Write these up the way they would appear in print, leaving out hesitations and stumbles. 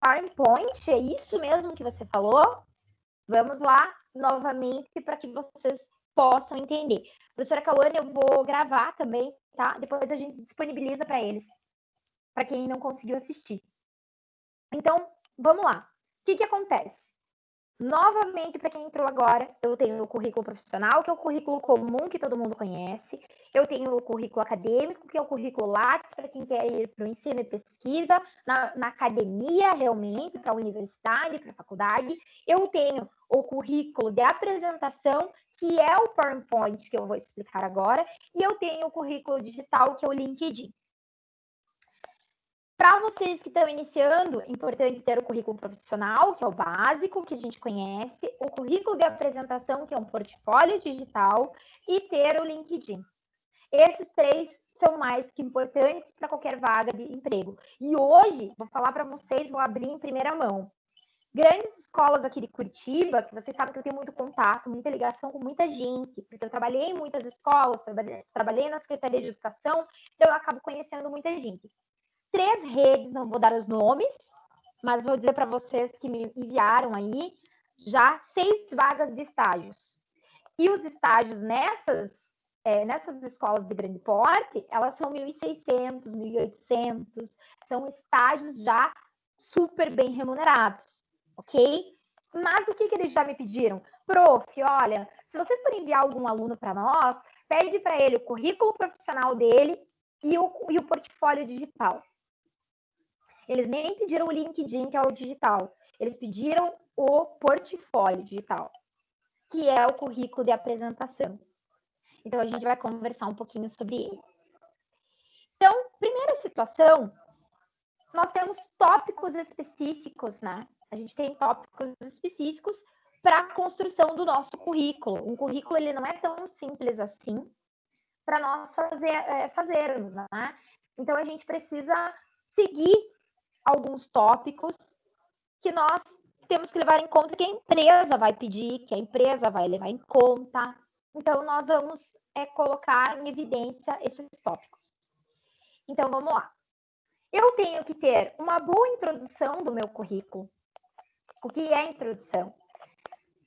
PowerPoint, é isso mesmo que você falou? Vamos lá novamente para que vocês possam entender. Professora Cauane, eu vou gravar também, tá? Depois a gente disponibiliza para eles, para quem não conseguiu assistir. Então, vamos lá. O que acontece? Novamente, para quem entrou agora, eu tenho o currículo profissional, que é o currículo comum que todo mundo conhece. Eu tenho o currículo acadêmico, que é o currículo Lattes, para quem quer ir para o ensino e pesquisa, na academia, realmente, para a universidade, para a faculdade. Eu tenho o currículo de apresentação, que é o PowerPoint, que eu vou explicar agora. E eu tenho o currículo digital, que é o LinkedIn. Para vocês que estão iniciando, é importante ter o currículo profissional, que é o básico, que a gente conhece, o currículo de apresentação, que é um portfólio digital, e ter o LinkedIn. Esses 3 são mais que importantes para qualquer vaga de emprego. E hoje, vou falar para vocês, vou abrir em primeira mão. Grandes escolas aqui de Curitiba, que vocês sabem que eu tenho muito contato, muita ligação com muita gente, porque eu trabalhei em muitas escolas, trabalhei na Secretaria de Educação, então eu acabo conhecendo muita gente. 3 redes, não vou dar os nomes, mas vou dizer para vocês que me enviaram aí já 6 vagas de estágios. E os estágios nessas escolas de grande porte, elas são 1.600, 1.800, são estágios já super bem remunerados, ok? Mas o que eles já me pediram? Prof, olha, se você for enviar algum aluno para nós, pede para ele o currículo profissional dele e o portfólio digital. Eles nem pediram o LinkedIn, que é o digital. Eles pediram o portfólio digital, que é o currículo de apresentação. Então, a gente vai conversar um pouquinho sobre ele. Então, primeira situação, nós temos tópicos específicos, né? A gente tem tópicos específicos para a construção do nosso currículo. Um currículo, ele não é tão simples assim para nós fazermos, né? Então, a gente precisa seguir alguns tópicos que nós temos que levar em conta, que a empresa vai pedir, que a empresa vai levar em conta. Então, nós vamos colocar em evidência esses tópicos. Então, vamos lá. Eu tenho que ter uma boa introdução do meu currículo. O que é introdução?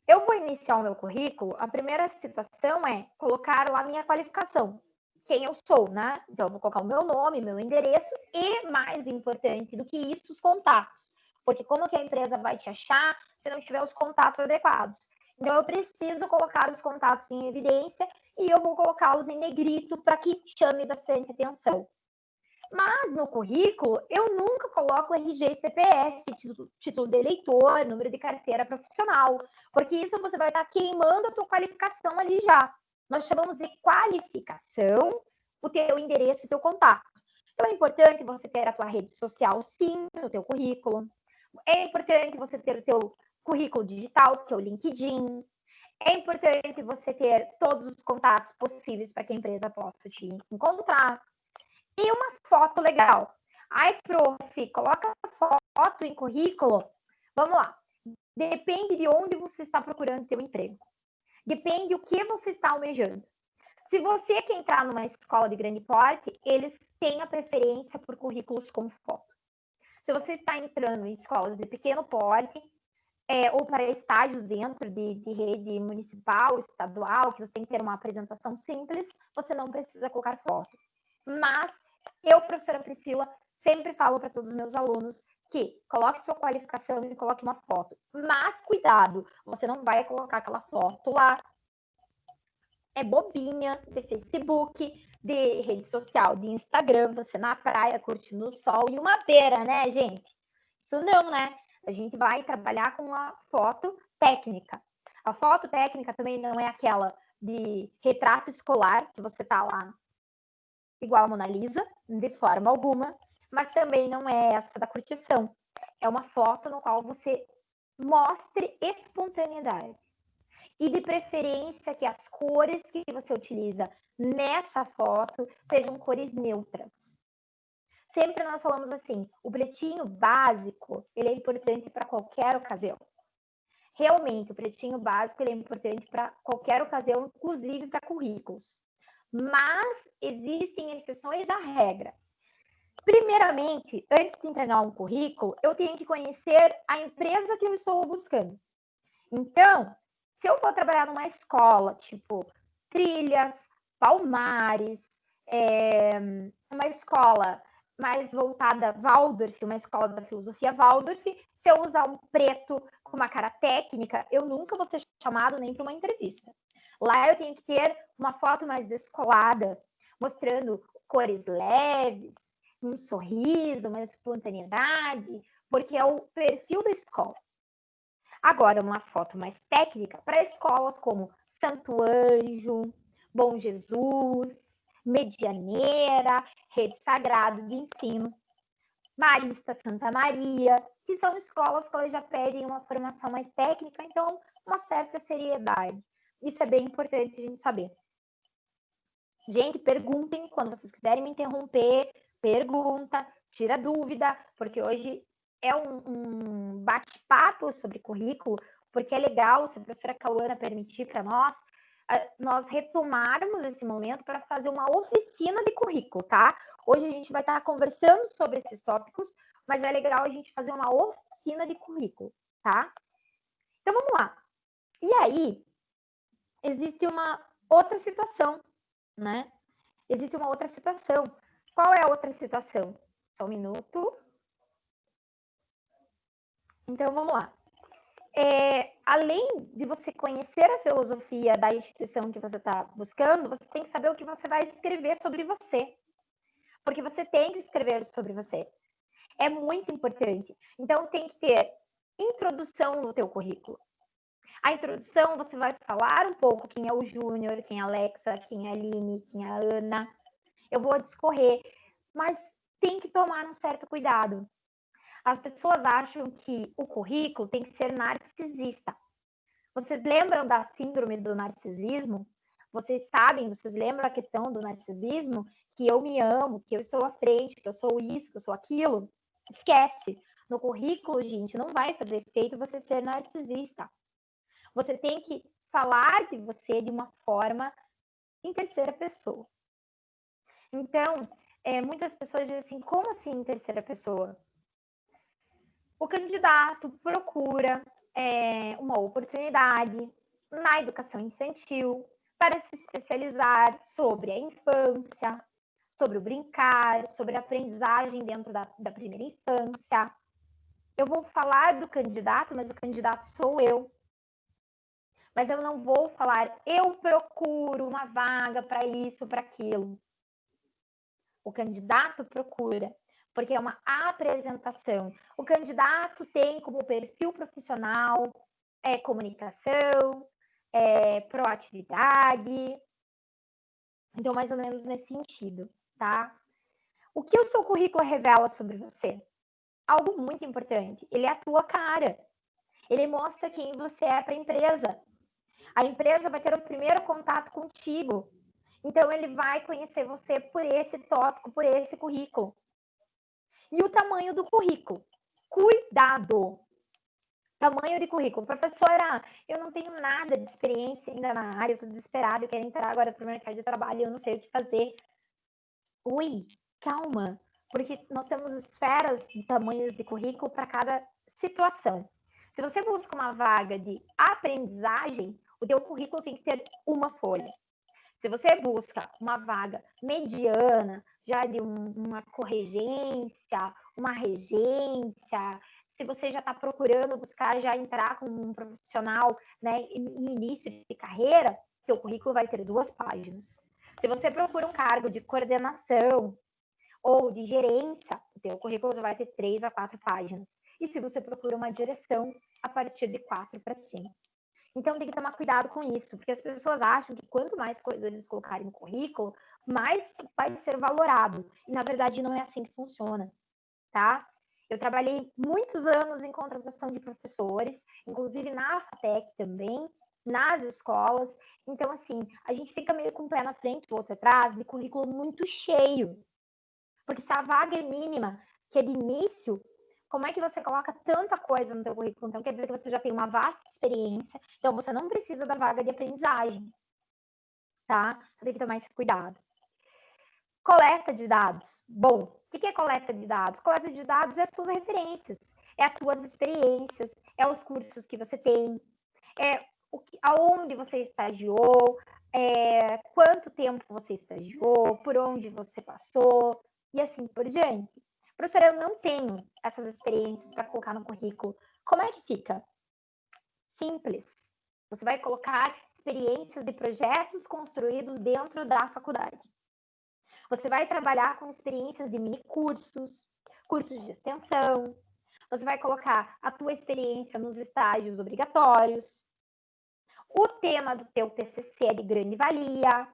Eu vou iniciar o meu currículo, a primeira situação é colocar lá minha qualificação. Quem eu sou, né? Então, eu vou colocar o meu nome, meu endereço e, mais importante do que isso, os contatos. Porque como que a empresa vai te achar se não tiver os contatos adequados? Então, eu preciso colocar os contatos em evidência e eu vou colocá-los em negrito para que chame bastante atenção. Mas no currículo, eu nunca coloco RG e CPF, título de eleitor, número de carteira profissional, porque isso você vai estar queimando a tua qualificação ali já. Nós chamamos de qualificação o teu endereço e o teu contato. Então, é importante você ter a tua rede social, sim, no teu currículo. É importante você ter o teu currículo digital, que é o LinkedIn. É importante você ter todos os contatos possíveis para que a empresa possa te encontrar. E uma foto legal. Ai, prof, coloca foto em currículo. Vamos lá. Depende de onde você está procurando seu emprego. Depende o que você está almejando. Se você quer entrar numa escola de grande porte, eles têm a preferência por currículos com foto. Se você está entrando em escolas de pequeno porte, ou para estágios dentro de rede municipal, estadual, que você tem que ter uma apresentação simples, você não precisa colocar foto. Mas eu, professora Priscila, sempre falo para todos os meus alunos que coloque sua qualificação e coloque uma foto. Mas cuidado, você não vai colocar aquela foto lá. É bobinha de Facebook, de rede social, de Instagram, você na praia, curtindo o sol e uma beira, né, gente? Isso não, né? A gente vai trabalhar com a foto técnica. A foto técnica também não é aquela de retrato escolar, que você tá lá igual a Mona Lisa, de forma alguma, mas também não é essa da curtição. É uma foto no qual você mostre espontaneidade. E de preferência que as cores que você utiliza nessa foto sejam cores neutras. Sempre nós falamos assim, o pretinho básico, ele é importante para qualquer ocasião. Realmente, o pretinho básico ele é importante para qualquer ocasião, inclusive para currículos. Mas existem exceções à regra. Primeiramente, antes de entregar um currículo, eu tenho que conhecer a empresa que eu estou buscando. Então, se eu for trabalhar numa escola, tipo Trilhas, Palmares, uma escola mais voltada Waldorf, uma escola da filosofia Waldorf, se eu usar um preto com uma cara técnica, eu nunca vou ser chamado nem para uma entrevista. Lá eu tenho que ter uma foto mais descolada, mostrando cores leves, um sorriso, uma espontaneidade, porque é o perfil da escola. Agora, uma foto mais técnica para escolas como Santo Anjo, Bom Jesus, Medianeira, Rede Sagrado de Ensino, Marista Santa Maria, que são escolas que elas já pedem uma formação mais técnica, então uma certa seriedade. Isso é bem importante a gente saber. Gente, perguntem quando vocês quiserem me interromper, pergunta, tira dúvida, porque hoje é um bate-papo sobre currículo, porque é legal, se a professora Cauana permitir para nós retomarmos esse momento para fazer uma oficina de currículo, tá? Hoje a gente vai estar conversando sobre esses tópicos, mas é legal a gente fazer uma oficina de currículo, tá? Então vamos lá. E aí, existe uma outra situação, né? Existe uma outra situação. Qual é a outra situação? Só um minuto. Então, vamos lá. Além de você conhecer a filosofia da instituição que você está buscando, você tem que saber o que você vai escrever sobre você. Porque você tem que escrever sobre você. É muito importante. Então, tem que ter introdução no teu currículo. A introdução, você vai falar um pouco quem é o Júnior, quem é a Alexa, quem é a Aline, quem é a Ana. Eu vou discorrer, mas tem que tomar um certo cuidado. As pessoas acham que o currículo tem que ser narcisista. Vocês lembram da síndrome do narcisismo? Vocês sabem, vocês lembram a questão do narcisismo? Que eu me amo, que eu estou à frente, que eu sou isso, que eu sou aquilo? Esquece. No currículo, gente, não vai fazer efeito você ser narcisista. Você tem que falar de você de uma forma em terceira pessoa. Então, muitas pessoas dizem assim, como assim em terceira pessoa? O candidato procura uma oportunidade na educação infantil para se especializar sobre a infância, sobre o brincar, sobre a aprendizagem dentro da primeira infância. Eu vou falar do candidato, mas o candidato sou eu. Mas eu não vou falar, eu procuro uma vaga para isso, para aquilo. O candidato procura, porque é uma apresentação. O candidato tem como perfil profissional comunicação, proatividade. Então, mais ou menos nesse sentido, tá? O que o seu currículo revela sobre você? Algo muito importante. Ele é a tua cara. Ele mostra quem você é para a empresa. A empresa vai ter o primeiro contato contigo. Então, ele vai conhecer você por esse tópico, por esse currículo. E o tamanho do currículo. Cuidado! Tamanho de currículo. Professora, eu não tenho nada de experiência ainda na área, eu estou desesperada, eu quero entrar agora para o mercado de trabalho, eu não sei o que fazer. Ui, calma, porque nós temos esferas de tamanhos de currículo para cada situação. Se você busca uma vaga de aprendizagem, o teu currículo tem que ter uma folha. Se você busca uma vaga mediana, já de uma corregência, uma regência, se você já está procurando buscar já entrar como um profissional, né, em início de carreira, seu currículo vai ter 2 páginas. Se você procura um cargo de coordenação ou de gerência, o teu currículo já vai ter 3 a 4 páginas. E se você procura uma direção, a partir de 4 para cima. Então tem que tomar cuidado com isso, porque as pessoas acham que quanto mais coisas eles colocarem no currículo, mais vai ser valorado. E na verdade não é assim que funciona, tá? Eu trabalhei muitos anos em contratação de professores, inclusive na FATEC também, nas escolas. Então, assim, a gente fica meio com o pé na frente, o outro atrás, de currículo muito cheio. Porque se a vaga é mínima, que é de início, como é que você coloca tanta coisa no seu currículo? Então, quer dizer que você já tem uma vasta experiência, então você não precisa da vaga de aprendizagem, tá? Tem que tomar esse cuidado. Coleta de dados. Bom, O que é coleta de dados? Coleta de dados é as suas referências, é as tuas experiências, é os cursos que você tem, é aonde você estagiou, quanto tempo você estagiou, por onde você passou, e assim por diante. Professora, eu não tenho essas experiências para colocar no currículo. Como é que fica? Simples. Você vai colocar experiências de projetos construídos dentro da faculdade. Você vai trabalhar com experiências de mini cursos, cursos de extensão. Você vai colocar a tua experiência nos estágios obrigatórios. O tema do teu TCC é de grande valia.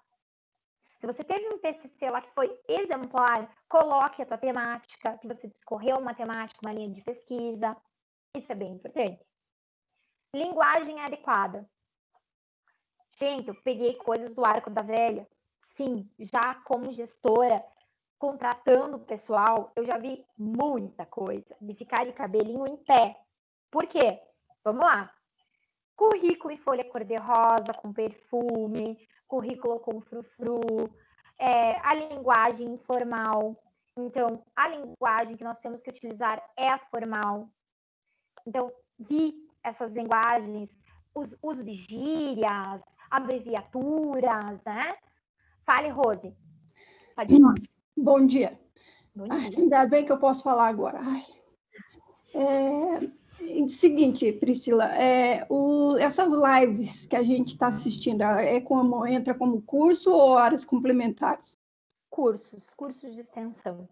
Se você teve um TCC lá que foi exemplar, coloque a tua temática, que você discorreu uma temática, uma linha de pesquisa. Isso é bem importante. Linguagem adequada. Gente, eu peguei coisas do Arco da Velha. Sim, já como gestora, contratando o pessoal, eu já vi muita coisa de ficar de cabelinho em pé. Por quê? Vamos lá. Currículo em folha cor-de-rosa, com perfume, currículo com frufru, a linguagem informal. Então, a linguagem que nós temos que utilizar é a formal. Então, vi essas linguagens, uso de gírias, abreviaturas, né? Fale, Rose. Pode falar. Bom dia. Bom dia. Ainda bem que eu posso falar agora. Seguinte, Priscila, essas lives que a gente está assistindo, entra como curso ou horas complementares? Cursos de extensão.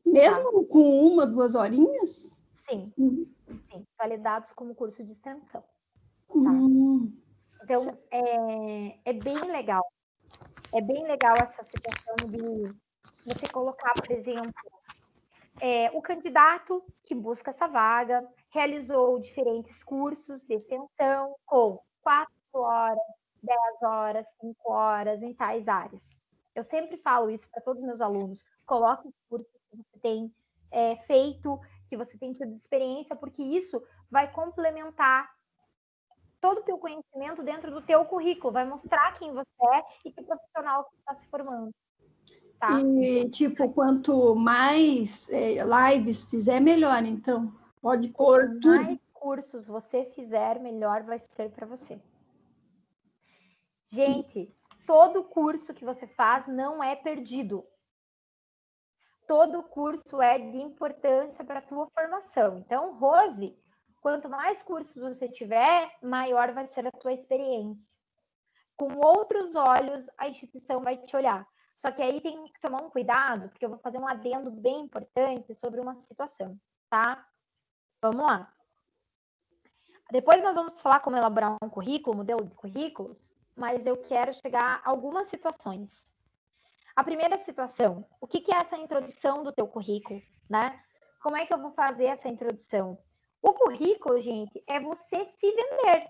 Mesmo com 1, 2 horinhas? Sim, sim, validados como curso de extensão. Tá? Então, é bem legal. É bem legal essa situação de você colocar, por exemplo, o candidato que busca essa vaga realizou diferentes cursos de extensão com 4 horas, 10 horas, 5 horas em tais áreas. Eu sempre falo isso para todos os meus alunos. Coloque os cursos que você tem feito, que você tem tido experiência, porque isso vai complementar todo o teu conhecimento dentro do teu currículo, vai mostrar quem você é e que profissional você está se formando. Tá? E, quanto mais lives fizer, melhor, então. Pode pôr Quanto tudo. mais cursos você fizer, melhor vai ser para você. Gente, todo curso que você faz não é perdido. Todo curso é de importância para a tua formação. Então, Rose, quanto mais cursos você tiver, maior vai ser a tua experiência. Com outros olhos, a instituição vai te olhar. Só que aí tem que tomar um cuidado, porque eu vou fazer um adendo bem importante sobre uma situação, tá? Vamos lá. Depois nós vamos falar como elaborar um currículo, modelo de currículos, mas eu quero chegar a algumas situações. A primeira situação, o que é essa introdução do teu currículo, né? Como é que eu vou fazer essa introdução? O currículo, gente, é você se vender.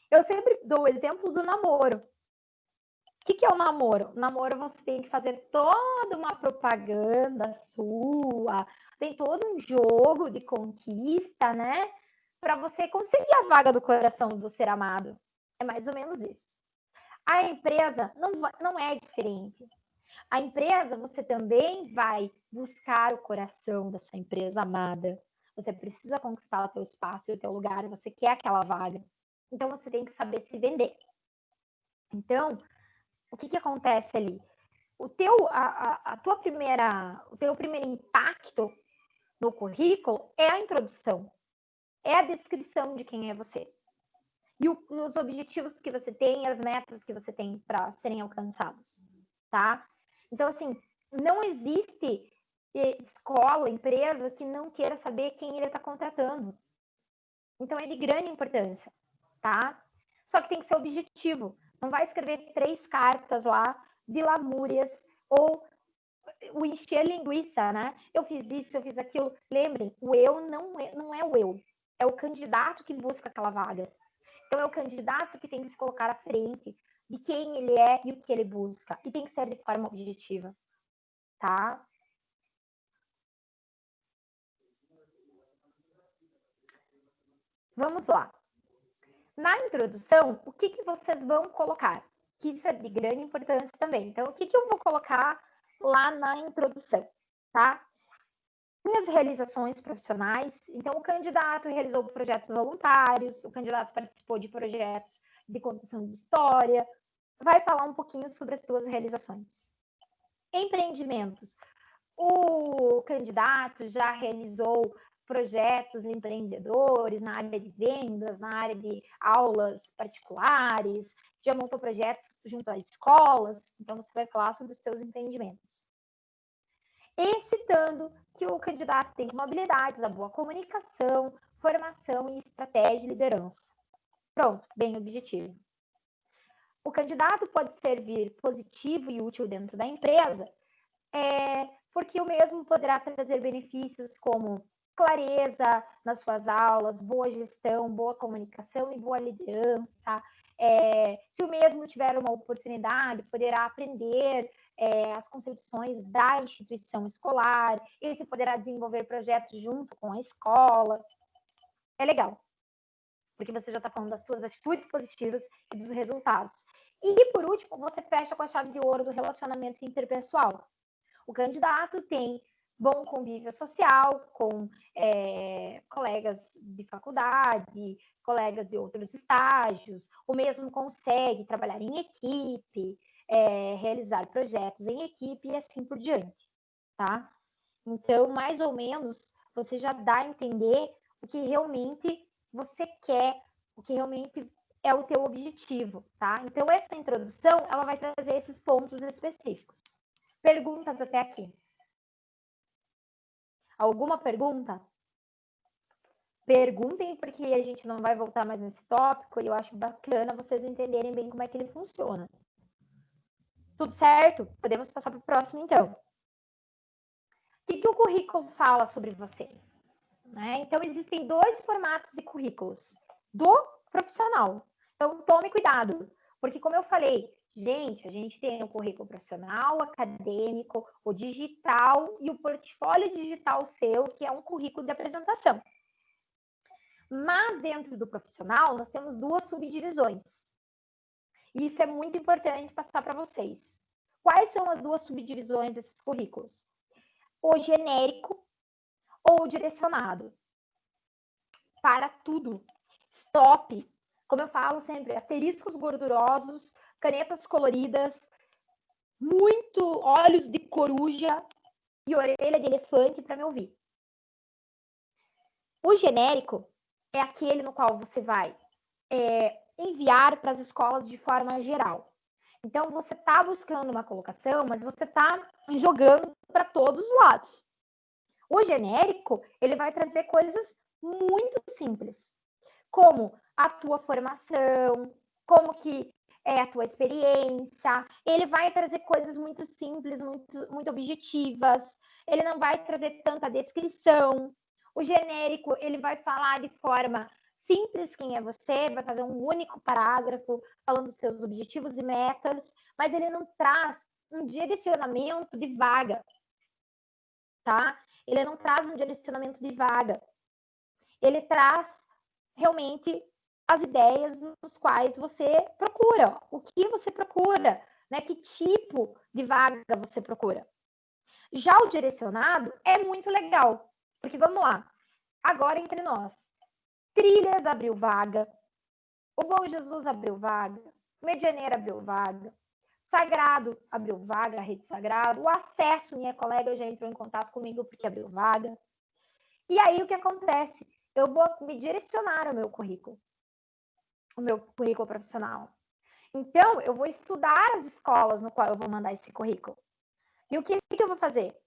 Eu sempre dou o exemplo do namoro. O que é o namoro? O namoro você tem que fazer toda uma propaganda sua, tem todo um jogo de conquista, né? Para você conseguir a vaga do coração do ser amado. É mais ou menos isso. A empresa não é diferente. A empresa, você também vai buscar o coração dessa empresa amada. Você precisa conquistar o teu espaço e o teu lugar, você quer aquela vaga. Então, você tem que saber se vender. Então, o que acontece ali? O teu primeiro impacto no currículo é a introdução, é a descrição de quem é você. E os objetivos que você tem, as metas que você tem para serem alcançadas, tá? Então, assim, não existe escola, empresa que não queira saber quem ele está contratando. Então, é de grande importância, tá? Só que tem que ser objetivo. Não vai escrever 3 cartas lá de lamúrias ou o encher linguiça, né? Eu fiz isso, eu fiz aquilo. Lembrem, o eu não é o eu. É o candidato que busca aquela vaga. Então, é o candidato que tem que se colocar à frente de quem ele é e o que ele busca. E tem que ser de forma objetiva, tá? Vamos lá. Na introdução, o que vocês vão colocar? Que isso é de grande importância também. Então, o que eu vou colocar lá na introdução? tá? Minhas realizações profissionais, então o candidato realizou projetos voluntários, o candidato participou de projetos de contação de história, vai falar um pouquinho sobre as suas realizações. Empreendimentos. O candidato já realizou projetos empreendedores na área de vendas, na área de aulas particulares, já montou projetos junto a escolas, então você vai falar sobre os seus empreendimentos. E citando que o candidato tem como habilidades a boa comunicação, formação e estratégia e liderança. Pronto, bem objetivo. O candidato pode servir positivo e útil dentro da empresa, porque o mesmo poderá trazer benefícios como clareza nas suas aulas, boa gestão, boa comunicação e boa liderança. Se o mesmo tiver uma oportunidade, poderá aprender as concepções da instituição escolar, ele se poderá desenvolver projetos junto com a escola. É legal, porque você já está falando das suas atitudes positivas e dos resultados. E, por último, você fecha com a chave de ouro do relacionamento interpessoal. O candidato tem bom convívio social com colegas de faculdade, colegas de outros estágios, o mesmo consegue trabalhar em equipe, realizar projetos em equipe e assim por diante, tá? Então, mais ou menos, você já dá a entender o que realmente você quer, o que realmente é o teu objetivo, tá? Então, essa introdução, ela vai trazer esses pontos específicos. Perguntas até aqui? Alguma pergunta? Perguntem, porque a gente não vai voltar mais nesse tópico e eu acho bacana vocês entenderem bem como é que ele funciona. Tudo certo? Podemos passar para o próximo, então. O que o currículo fala sobre você? Então, existem 2 formatos de currículos do profissional. Então, tome cuidado, porque como eu falei, gente, a gente tem o currículo profissional, acadêmico, o digital e o portfólio digital seu, que é um currículo de apresentação. Mas dentro do profissional, nós temos 2 subdivisões. E isso é muito importante passar para vocês. Quais são as 2 subdivisões desses currículos? O genérico ou o direcionado. Para tudo. Stop. Como eu falo sempre, asteriscos gordurosos, canetas coloridas, muito olhos de coruja e orelha de elefante para me ouvir. O genérico é aquele no qual você vai enviar para as escolas de forma geral. Então, você está buscando uma colocação, mas você está jogando para todos os lados. O genérico, ele vai trazer coisas muito simples, como a tua formação, como que é a tua experiência. Ele vai trazer coisas muito simples, muito objetivas. Ele não vai trazer tanta descrição. O genérico, ele vai falar de forma simples quem é você, vai fazer um único parágrafo falando dos seus objetivos e metas, mas ele não traz um direcionamento de vaga, tá? Ele não traz um direcionamento de vaga. Ele traz realmente as ideias nos quais você procura. O que você procura, né? Que tipo de vaga você procura. Já o direcionado é muito legal, porque vamos lá, agora entre nós. Trilhas abriu vaga, o Bom Jesus abriu vaga, Medianeira abriu vaga, Sagrado abriu vaga, a Rede Sagrado, o Acesso, minha colega já entrou em contato comigo porque abriu vaga. E aí o que acontece? Eu vou me direcionar ao meu currículo, o meu currículo profissional. Então, eu vou estudar as escolas no qual eu vou mandar esse currículo. E o que eu vou fazer?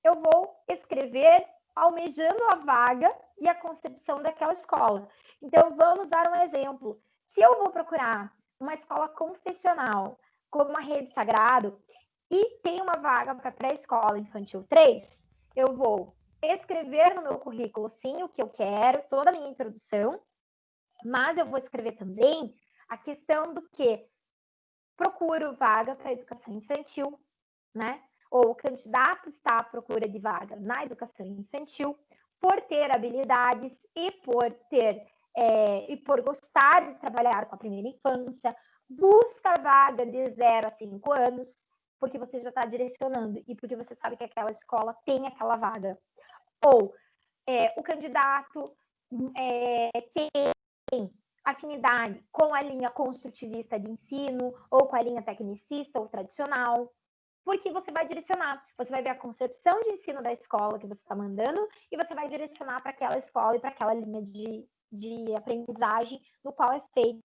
Eu vou escrever almejando a vaga e a concepção daquela escola. Então, vamos dar um exemplo. Se eu vou procurar uma escola confessional, como a Rede Sagrado, e tem uma vaga para pré-escola infantil 3, eu vou escrever no meu currículo, sim, o que eu quero, toda a minha introdução, mas eu vou escrever também a questão do que procuro vaga para educação infantil, né? Ou o candidato está à procura de vaga na educação infantil por ter habilidades e por gostar de trabalhar com a primeira infância, busca vaga de 0 a 5 anos, porque você já está direcionando e porque você sabe que aquela escola tem aquela vaga. Ou o candidato tem afinidade com a linha construtivista de ensino, ou com a linha tecnicista ou tradicional, porque você vai direcionar, você vai ver a concepção de ensino da escola que você está mandando e você vai direcionar para aquela escola e para aquela linha de aprendizagem no qual é feito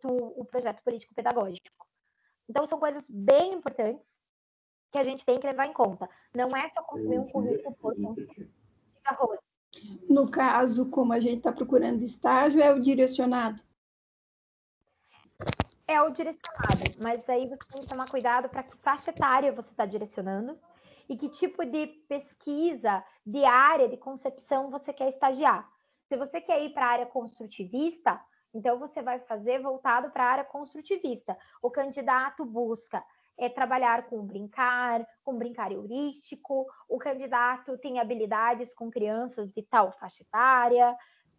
o projeto político-pedagógico. Então, são coisas bem importantes que a gente tem que levar em conta. Não é só construir um currículo por construir. No caso, como a gente está procurando estágio, é o direcionado? É o direcionado, mas aí você tem que tomar cuidado para que faixa etária você está direcionando e que tipo de pesquisa, de área, de concepção você quer estagiar. Se você quer ir para a área construtivista, então você vai fazer voltado para a área construtivista. O candidato busca trabalhar com brincar heurístico, o candidato tem habilidades com crianças de tal faixa etária,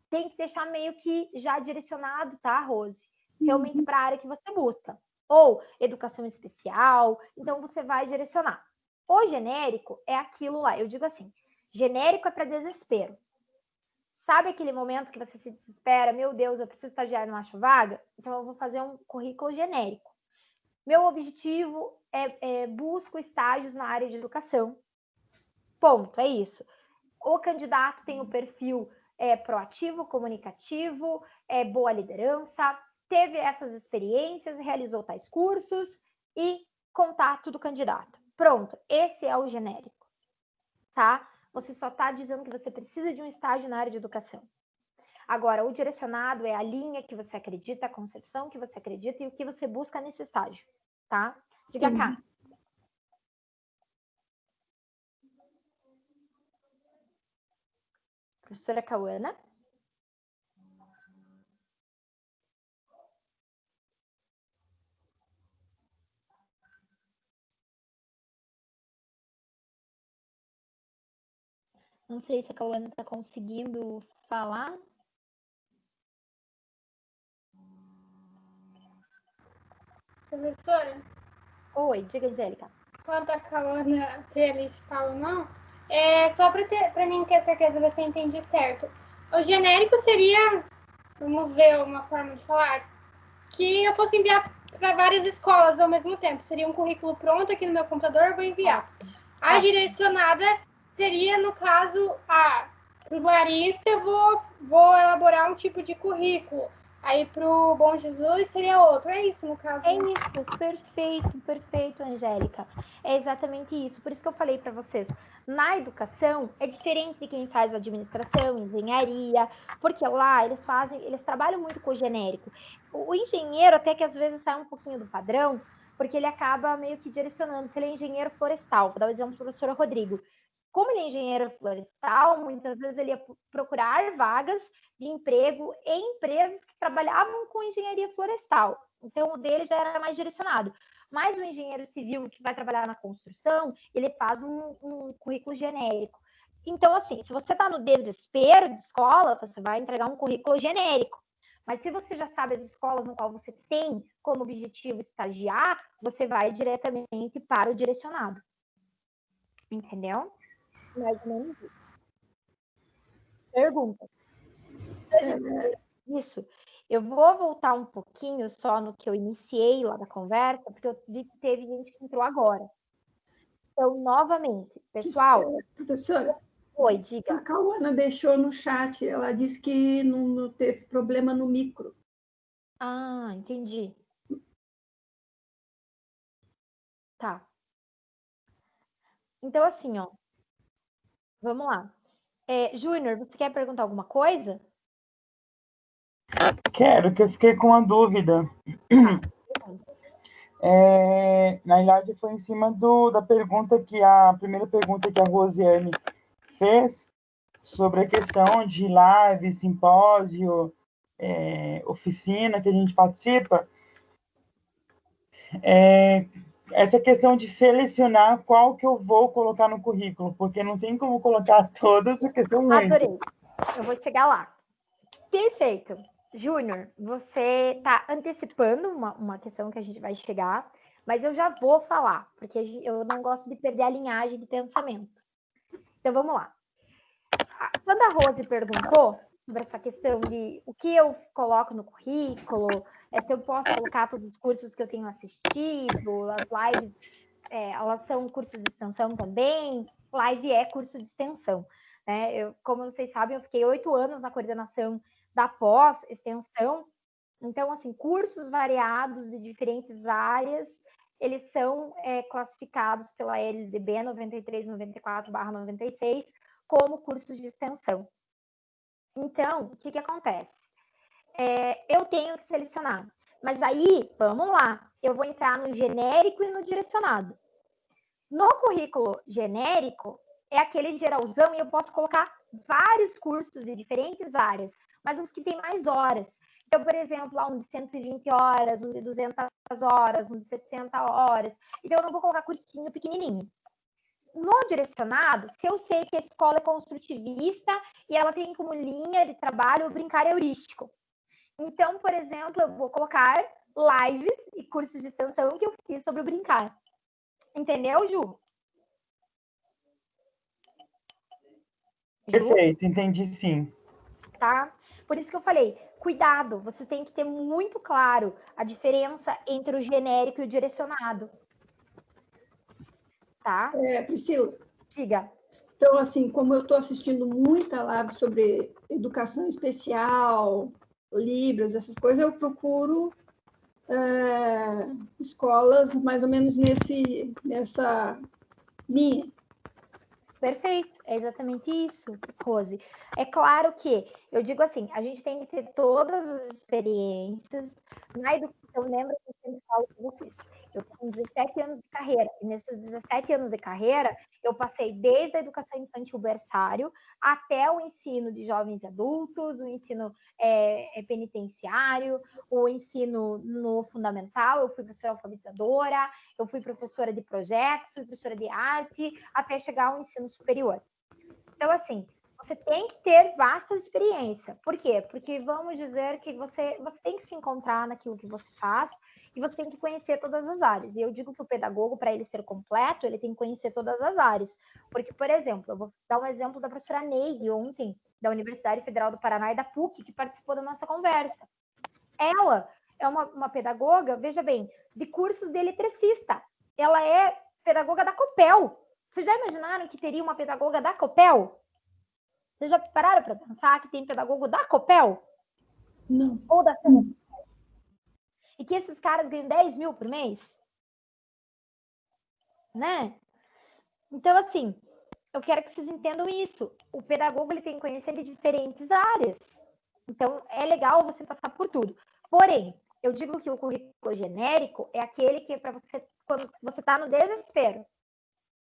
tem que deixar meio que já direcionado, tá, Rose? Realmente para a área que você busca. Ou educação especial, então você vai direcionar. O genérico é aquilo lá, eu digo assim, genérico é para desespero. Sabe aquele momento que você se desespera, meu Deus, eu preciso estagiar e não acho vaga? Então eu vou fazer um currículo genérico. Meu objetivo é busco estágios na área de educação. Ponto, é isso. O candidato tem o perfil proativo, comunicativo, boa liderança, teve essas experiências, realizou tais cursos e contato do candidato. Pronto, esse é o genérico, tá? Você só está dizendo que você precisa de um estágio na área de educação. Agora, o direcionado é a linha que você acredita, a concepção que você acredita e o que você busca nesse estágio, tá? Diga cá. Professora Cauana? Não sei se a Cauana está conseguindo falar. Professora? Oi, diga, Angélica. Quanto a Cauana ter Alice fala não, só para mim ter certeza de se eu entendi certo. O genérico seria, vamos ver uma forma de falar, que eu fosse enviar para várias escolas ao mesmo tempo. Seria um currículo pronto aqui no meu computador, eu vou enviar. A direcionada seria, no caso, para o Marista, eu vou elaborar um tipo de currículo. Aí, para o Bom Jesus, seria outro. É isso, no caso. É isso, perfeito, perfeito, Angélica. É exatamente isso. Por isso que eu falei para vocês. Na educação, é diferente de quem faz administração, engenharia, porque lá eles trabalham muito com o genérico. O engenheiro, até que às vezes sai um pouquinho do padrão, porque ele acaba meio que direcionando. Se ele é engenheiro florestal, vou dar o exemplo do professor Rodrigo. Como ele é engenheiro florestal, muitas vezes ele ia procurar vagas de emprego em empresas que trabalhavam com engenharia florestal. Então, o dele já era mais direcionado. Mas o engenheiro civil que vai trabalhar na construção, ele faz um currículo genérico. Então, assim, se você está no desespero de escola, você vai entregar um currículo genérico. Mas se você já sabe as escolas no qual você tem como objetivo estagiar, você vai diretamente para o direcionado. Entendeu? Mais ou menos isso. Pergunta. Isso. Eu vou voltar um pouquinho só no que eu iniciei lá da conversa, porque eu vi que teve gente que entrou agora. Então, novamente, pessoal... Professora? Oi, diga. A Cauana deixou no chat, ela disse que não teve problema no micro. Ah, entendi. Tá. Então, assim, ó. Vamos lá. Júnior, você quer perguntar alguma coisa? Quero, que eu fiquei com uma dúvida. Na verdade, foi em cima da pergunta a primeira pergunta que a Rosiane fez sobre a questão de live, simpósio, oficina que a gente participa. Essa questão de selecionar qual que eu vou colocar no currículo, porque não tem como colocar todas, porque são muitas. Adorei. Eu vou chegar lá. Perfeito. Júnior, você está antecipando uma questão que a gente vai chegar, mas eu já vou falar, porque eu não gosto de perder a linhagem de pensamento. Então, vamos lá. Quando a Rose perguntou sobre essa questão de o que eu coloco no currículo, se eu posso colocar todos os cursos que eu tenho assistido, as lives, elas são cursos de extensão também, live é curso de extensão, né? Como vocês sabem, eu fiquei 8 anos na coordenação da pós-extensão, então, assim, cursos variados de diferentes áreas, eles são classificados pela LDB 9394/96 como cursos de extensão. Então, o que acontece? Eu tenho que selecionar. Mas aí, vamos lá, eu vou entrar no genérico e no direcionado. No currículo genérico, é aquele geralzão e eu posso colocar vários cursos de diferentes áreas, mas os que têm mais horas. Então, por exemplo, um de 120 horas, um de 200 horas, um de 60 horas. Então, eu não vou colocar cursinho pequenininho. No direcionado, se eu sei que a escola é construtivista e ela tem como linha de trabalho o brincar heurístico. Então, por exemplo, eu vou colocar lives e cursos de extensão que eu fiz sobre o brincar. Entendeu, Ju? Perfeito, entendi sim. Tá? Por isso que eu falei, cuidado, você tem que ter muito claro a diferença entre o genérico e o direcionado. Tá? Priscila. Diga. Então, assim, como eu estou assistindo muita live sobre educação especial, Libras, essas coisas, eu procuro escolas mais ou menos nessa linha. Perfeito, é exatamente isso, Rose. É claro que, eu digo assim, a gente tem que ter todas as experiências na educação. Lembra que eu sempre falo com vocês, eu tenho 17 anos de carreira, e nesses 17 anos de carreira, eu passei desde a educação infantil berçário até o ensino de jovens e adultos, o ensino penitenciário, o ensino no fundamental, eu fui professora alfabetizadora, eu fui professora de projetos, fui professora de arte, até chegar ao ensino superior. Então, assim, você tem que ter vasta experiência. Por quê? Porque vamos dizer que você tem que se encontrar naquilo que você faz e você tem que conhecer todas as áreas. E eu digo que o pedagogo, para ele ser completo, ele tem que conhecer todas as áreas. Porque, por exemplo, eu vou dar um exemplo da professora Neide, ontem, da Universidade Federal do Paraná e da PUC, que participou da nossa conversa. Ela é uma pedagoga, veja bem, de cursos de eletricista. Ela é pedagoga da Copel. Vocês já imaginaram que teria uma pedagoga da Copel? Vocês já pararam para pensar que tem pedagogo da Copel? Não. Ou da Senec? E que esses caras ganham 10 mil por mês? Né? Então, assim, eu quero que vocês entendam isso. O pedagogo ele tem que conhecer de diferentes áreas. Então, é legal você passar por tudo. Porém, eu digo que o currículo genérico é aquele que é para você, quando você está no desespero,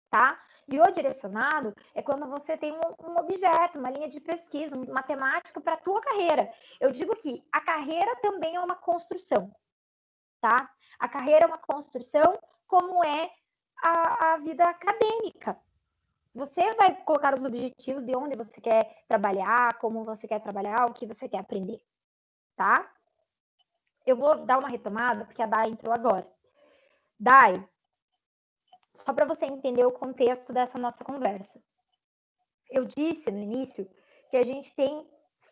tá? E o direcionado é quando você tem um objeto, uma linha de pesquisa, uma temática para a tua carreira. Eu digo que a carreira também é uma construção, tá? A carreira é uma construção como é a vida acadêmica. Você vai colocar os objetivos de onde você quer trabalhar, como você quer trabalhar, o que você quer aprender, tá? Eu vou dar uma retomada, porque a Dai entrou agora. Dai, só para você entender o contexto dessa nossa conversa. Eu disse no início que a gente tem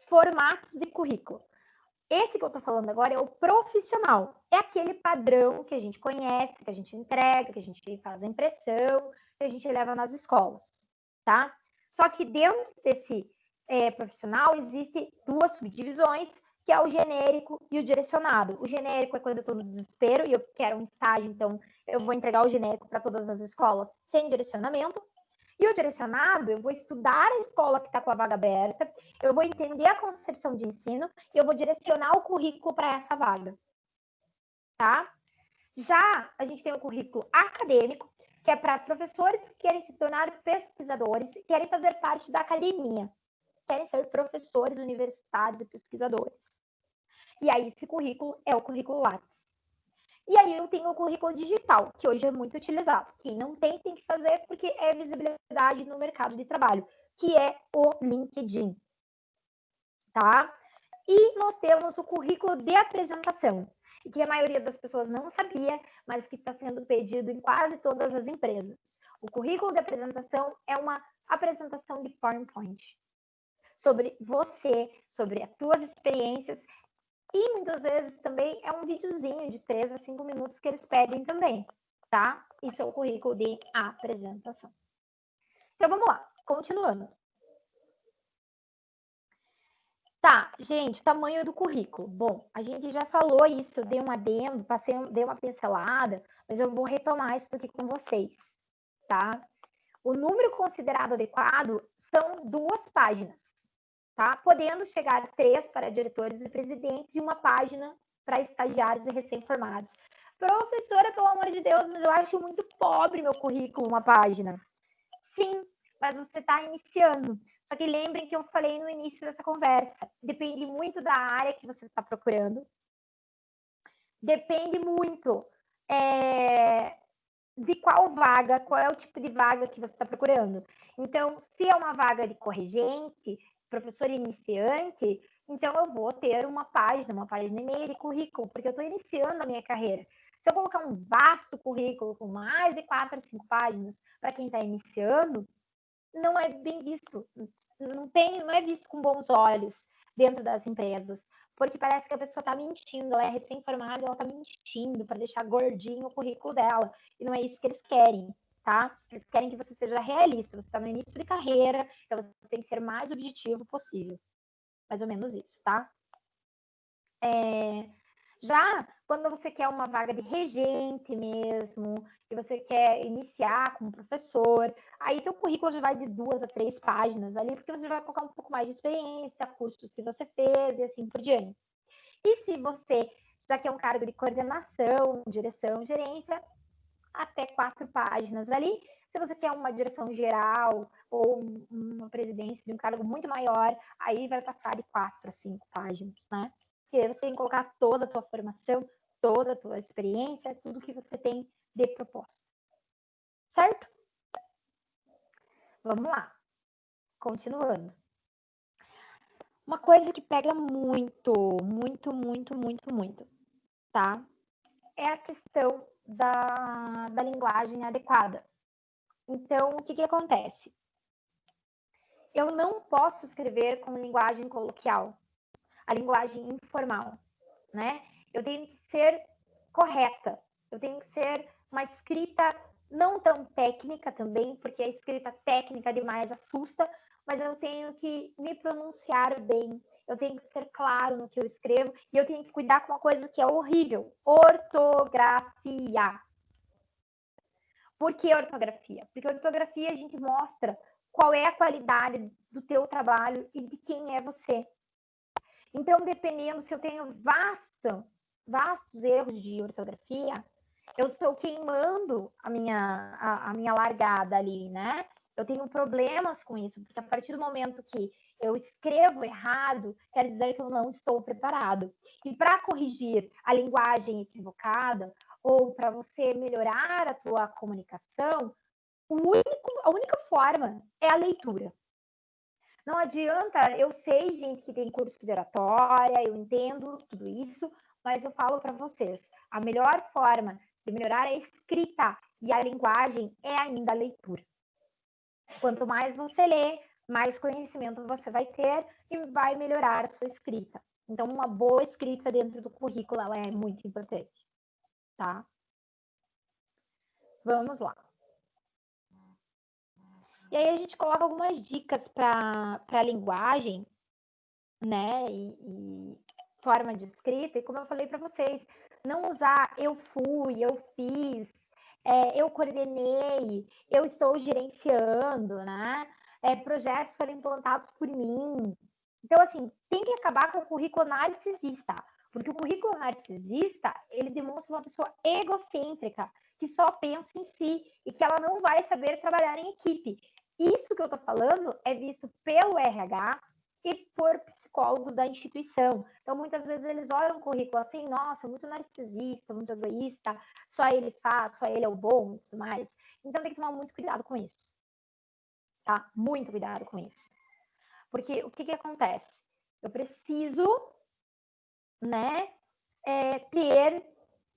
formatos de currículo. Esse que eu estou falando agora é o profissional. É aquele padrão que a gente conhece, que a gente entrega, que a gente faz a impressão, que a gente leva nas escolas, tá? Só que dentro desse profissional existem duas subdivisões, que é o genérico e o direcionado. O genérico é quando eu estou no desespero e eu quero um estágio, então eu vou entregar o genérico para todas as escolas sem direcionamento. E o direcionado, eu vou estudar a escola que está com a vaga aberta, eu vou entender a concepção de ensino e eu vou direcionar o currículo para essa vaga. Tá? Já a gente tem o currículo acadêmico, que é para professores que querem se tornar pesquisadores, querem fazer parte da academia, querem ser professores universitários e pesquisadores. E aí esse currículo é o currículo Lattes. E aí eu tenho o currículo digital, que hoje é muito utilizado. Quem não tem, tem que fazer, porque é visibilidade no mercado de trabalho, que é o LinkedIn. Tá? E nós temos o currículo de apresentação. e que a maioria das pessoas não sabia, mas que está sendo pedido em quase todas as empresas. O currículo de apresentação é uma apresentação de PowerPoint sobre você, sobre as tuas experiências, e muitas vezes também é um videozinho de 3 a 5 minutos que eles pedem também, tá? Isso é o currículo de apresentação. Então, vamos lá, continuando. Tá, gente, tamanho do currículo. Bom, a gente já falou isso, eu dei um adendo, dei uma pincelada, mas eu vou retomar isso aqui com vocês, tá? O número considerado adequado são 2 páginas, tá? Podendo chegar a 3 para diretores e presidentes e 1 página para estagiários e recém-formados. Professora, pelo amor de Deus, mas eu acho muito pobre meu currículo, 1 página. Sim, mas você está iniciando. Só que lembrem que eu falei no início dessa conversa, depende muito da área que você está procurando, depende muito de qual vaga, qual é o tipo de vaga que você está procurando. Então, se é uma vaga de corregente, professor iniciante, então eu vou ter uma página e meia de currículo, porque eu estou iniciando a minha carreira. Se eu colocar um vasto currículo com mais de 4 a 5 páginas para quem está iniciando, não é bem visto, não é visto com bons olhos dentro das empresas, porque parece que a pessoa está mentindo, ela é recém-formada, ela está mentindo para deixar gordinho o currículo dela, e não é isso que eles querem, tá? Eles querem que você seja realista, você está no início de carreira, então você tem que ser mais objetivo possível, mais ou menos isso, tá? Já quando você quer uma vaga de regente mesmo, e você quer iniciar como professor, aí teu currículo já vai de 2 a 3 páginas ali, porque você vai colocar um pouco mais de experiência, cursos que você fez e assim por diante. E se você já quer um cargo de coordenação, direção, gerência, até 4 páginas ali. Se você quer uma direção geral ou uma presidência de um cargo muito maior, aí vai passar de 4 a 5 páginas, né? Porque você tem que colocar toda a tua formação, toda a tua experiência, tudo que você tem de proposta. Certo? Vamos lá. Continuando. Uma coisa que pega muito, tá? É a questão da linguagem adequada. Então, o que acontece? Eu não posso escrever com linguagem coloquial, a linguagem informal, né? Eu tenho que ser correta, eu tenho que ser uma escrita não tão técnica também, porque a escrita técnica demais assusta, mas eu tenho que me pronunciar bem, eu tenho que ser claro no que eu escrevo, e eu tenho que cuidar com uma coisa que é horrível, ortografia. Por que ortografia? Porque ortografia a gente mostra qual é a qualidade do teu trabalho e de quem é você. Então, dependendo se eu tenho vastos erros de ortografia, eu estou queimando a minha largada ali, né? Eu tenho problemas com isso, porque a partir do momento que eu escrevo errado, quer dizer que eu não estou preparado. E para corrigir a linguagem equivocada, ou para você melhorar a tua comunicação, a única forma é a leitura. Não adianta, eu sei, gente, que tem curso de oratória, eu entendo tudo isso, mas eu falo para vocês, a melhor forma de melhorar a escrita e a linguagem é ainda a leitura. Quanto mais você lê, mais conhecimento você vai ter e vai melhorar a sua escrita. Então, uma boa escrita dentro do currículo, ela é muito importante, tá? Vamos lá. E aí a gente coloca algumas dicas para a linguagem, né? E forma de escrita. E como eu falei para vocês, não usar eu fui, eu fiz, eu coordenei, eu estou gerenciando, né? Projetos foram implantados por mim. Então, assim, tem que acabar com o currículo narcisista. Porque o currículo narcisista, ele demonstra uma pessoa egocêntrica, que só pensa em si e que ela não vai saber trabalhar em equipe. Isso que eu estou falando é visto pelo RH e por psicólogos da instituição. Então, muitas vezes eles olham o currículo assim, nossa, muito narcisista, muito egoísta, só ele faz, só ele é o bom e tudo mais. Então, tem que tomar muito cuidado com isso. Tá? Muito cuidado com isso. Porque o que acontece? Eu preciso, né, ter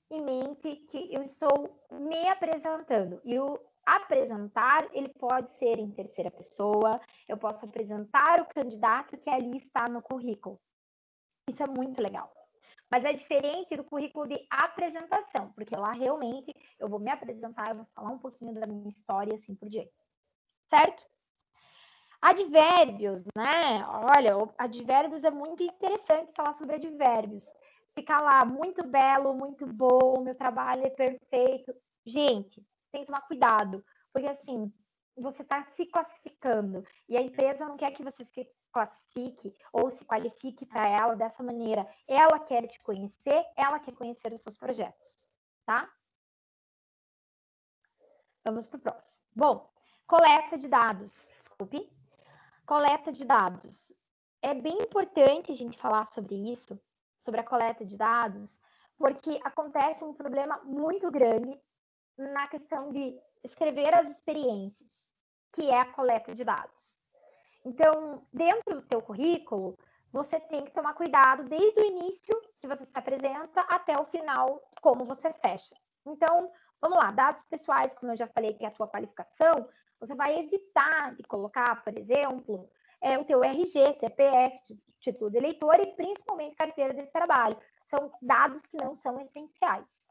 em mente que eu estou me apresentando. E o apresentar, ele pode ser em terceira pessoa, eu posso apresentar o candidato que ali está no currículo. Isso é muito legal. Mas é diferente do currículo de apresentação, porque lá realmente eu vou me apresentar, eu vou falar um pouquinho da minha história, assim por diante. Certo? Advérbios, né? Olha, advérbios é muito interessante falar sobre advérbios. Ficar lá, muito belo, muito bom, meu trabalho é perfeito. Gente, tem que tomar cuidado, porque assim, você está se classificando e a empresa não quer que você se classifique ou se qualifique para ela dessa maneira. Ela quer te conhecer, ela quer conhecer os seus projetos, tá? Vamos para o próximo. Bom, coleta de dados. Desculpe. Coleta de dados. É bem importante a gente falar sobre isso, sobre a coleta de dados, porque acontece um problema muito grande na questão de escrever as experiências, que é a coleta de dados. Então, dentro do teu currículo, você tem que tomar cuidado desde o início que você se apresenta até o final, como você fecha. Então, vamos lá, dados pessoais, como eu já falei, que é a tua qualificação, você vai evitar de colocar, por exemplo, o teu RG, CPF, título de eleitor e principalmente carteira de trabalho. São dados que não são essenciais.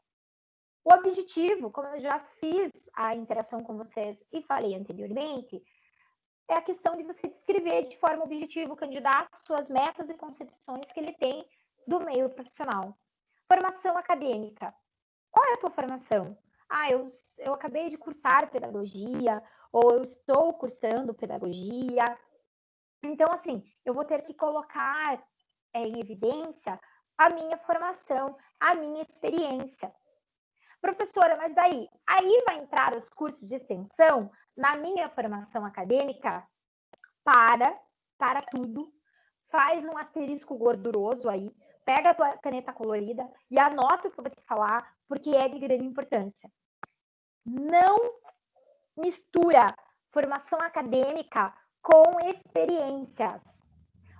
O objetivo, como eu já fiz a interação com vocês e falei anteriormente, é a questão de você descrever de forma objetiva o candidato, suas metas e concepções que ele tem do meio profissional. Formação acadêmica. Qual é a tua formação? Eu acabei de cursar pedagogia, ou eu estou cursando pedagogia. Então, assim, eu vou ter que colocar em evidência a minha formação, a minha experiência. Professora, mas daí? Aí vai entrar os cursos de extensão na minha formação acadêmica? Para tudo, faz um asterisco gorduroso aí, pega a tua caneta colorida e anota o que eu vou te falar, porque é de grande importância. Não mistura formação acadêmica com experiências.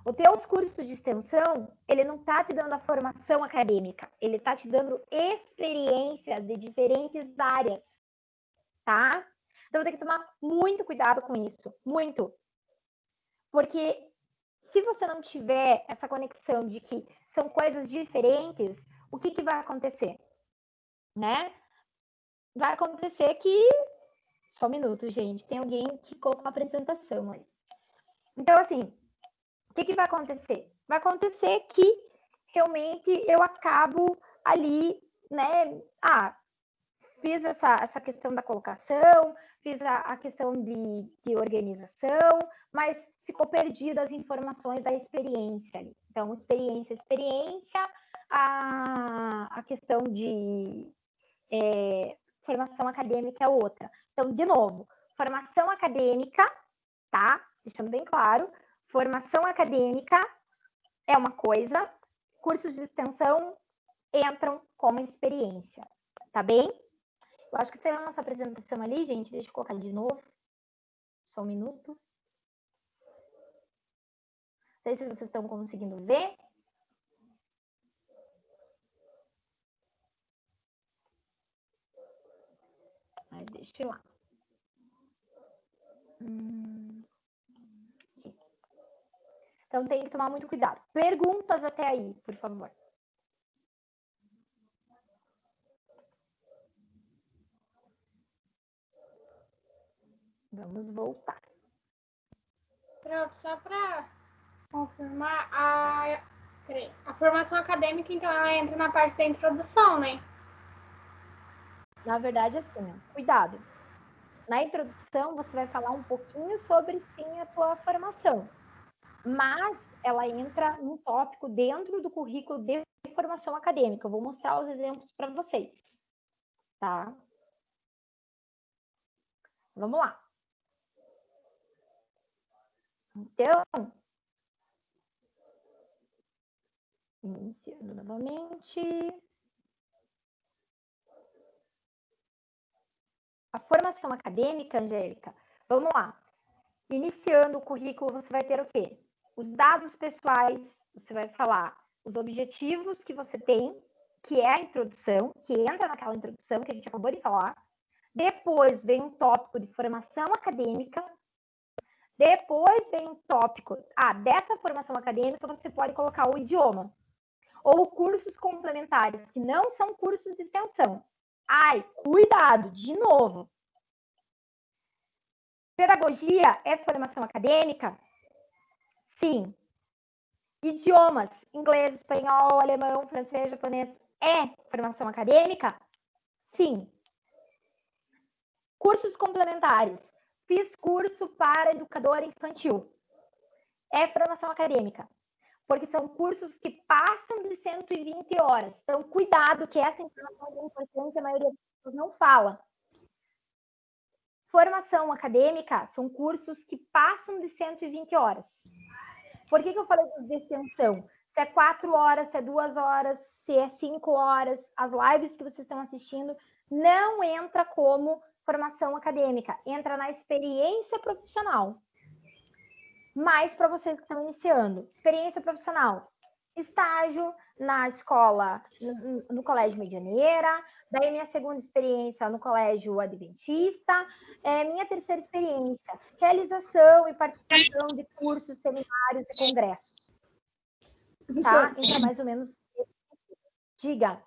O teu curso de extensão, ele não está te dando a formação acadêmica, ele está te dando experiências de diferentes áreas, tá? Então, tem que tomar muito cuidado com isso, muito. Porque se você não tiver essa conexão de que são coisas diferentes, o que vai acontecer? Né? Vai acontecer que... Só um minuto, gente. Tem alguém que colocou uma apresentação aí. Então, assim, o que vai acontecer? Vai acontecer que realmente eu acabo ali, né? Fiz essa questão da colocação, fiz a questão de organização, mas ficou perdida as informações da experiência ali. Então, experiência, a questão de formação acadêmica é outra. Então, de novo, formação acadêmica, tá? Deixando bem claro, formação acadêmica é uma coisa, cursos de extensão entram como experiência, tá bem? Eu acho que saiu a nossa apresentação ali, gente. Deixa eu colocar de novo. Só um minuto. Não sei se vocês estão conseguindo ver. Mas deixa eu lá. Então, tem que tomar muito cuidado. Perguntas até aí, por favor. Vamos voltar. Prof, só para confirmar, a formação acadêmica, então, ela entra na parte da introdução, né? Na verdade, assim, cuidado. Na introdução, você vai falar um pouquinho sobre, sim, a tua formação. Mas ela entra num tópico dentro do currículo de formação acadêmica. Eu vou mostrar os exemplos para vocês. Tá? Vamos lá. Então, iniciando novamente. A formação acadêmica, Angélica, vamos lá. Iniciando o currículo, você vai ter o quê? Os dados pessoais, você vai falar os objetivos que você tem que é a introdução, que entra naquela introdução que a gente acabou de falar. Depois vem um tópico de formação acadêmica. Depois vem um tópico, dessa formação acadêmica você pode colocar o idioma. Ou cursos complementares, que não são cursos de extensão. Cuidado, de novo. Pedagogia é formação acadêmica? Sim. Idiomas, inglês, espanhol, alemão, francês, japonês, é formação acadêmica? Sim. Cursos complementares. Fiz curso para educador infantil. É formação acadêmica. Porque são cursos que passam de 120 horas. Então, cuidado, que essa informação é importante, a maioria das pessoas não fala. Formação acadêmica são cursos que passam de 120 horas. Por que eu falei de extensão? Se é 4 horas, se é 2 horas, se é 5 horas, as lives que vocês estão assistindo não entra como formação acadêmica, entra na experiência profissional. Mas para vocês que estão iniciando, experiência profissional, estágio na escola, no Colégio Medianeira, daí minha segunda experiência no Colégio Adventista, minha terceira experiência, realização e participação de cursos, seminários e congressos. Tá? Entra mais ou menos. Diga.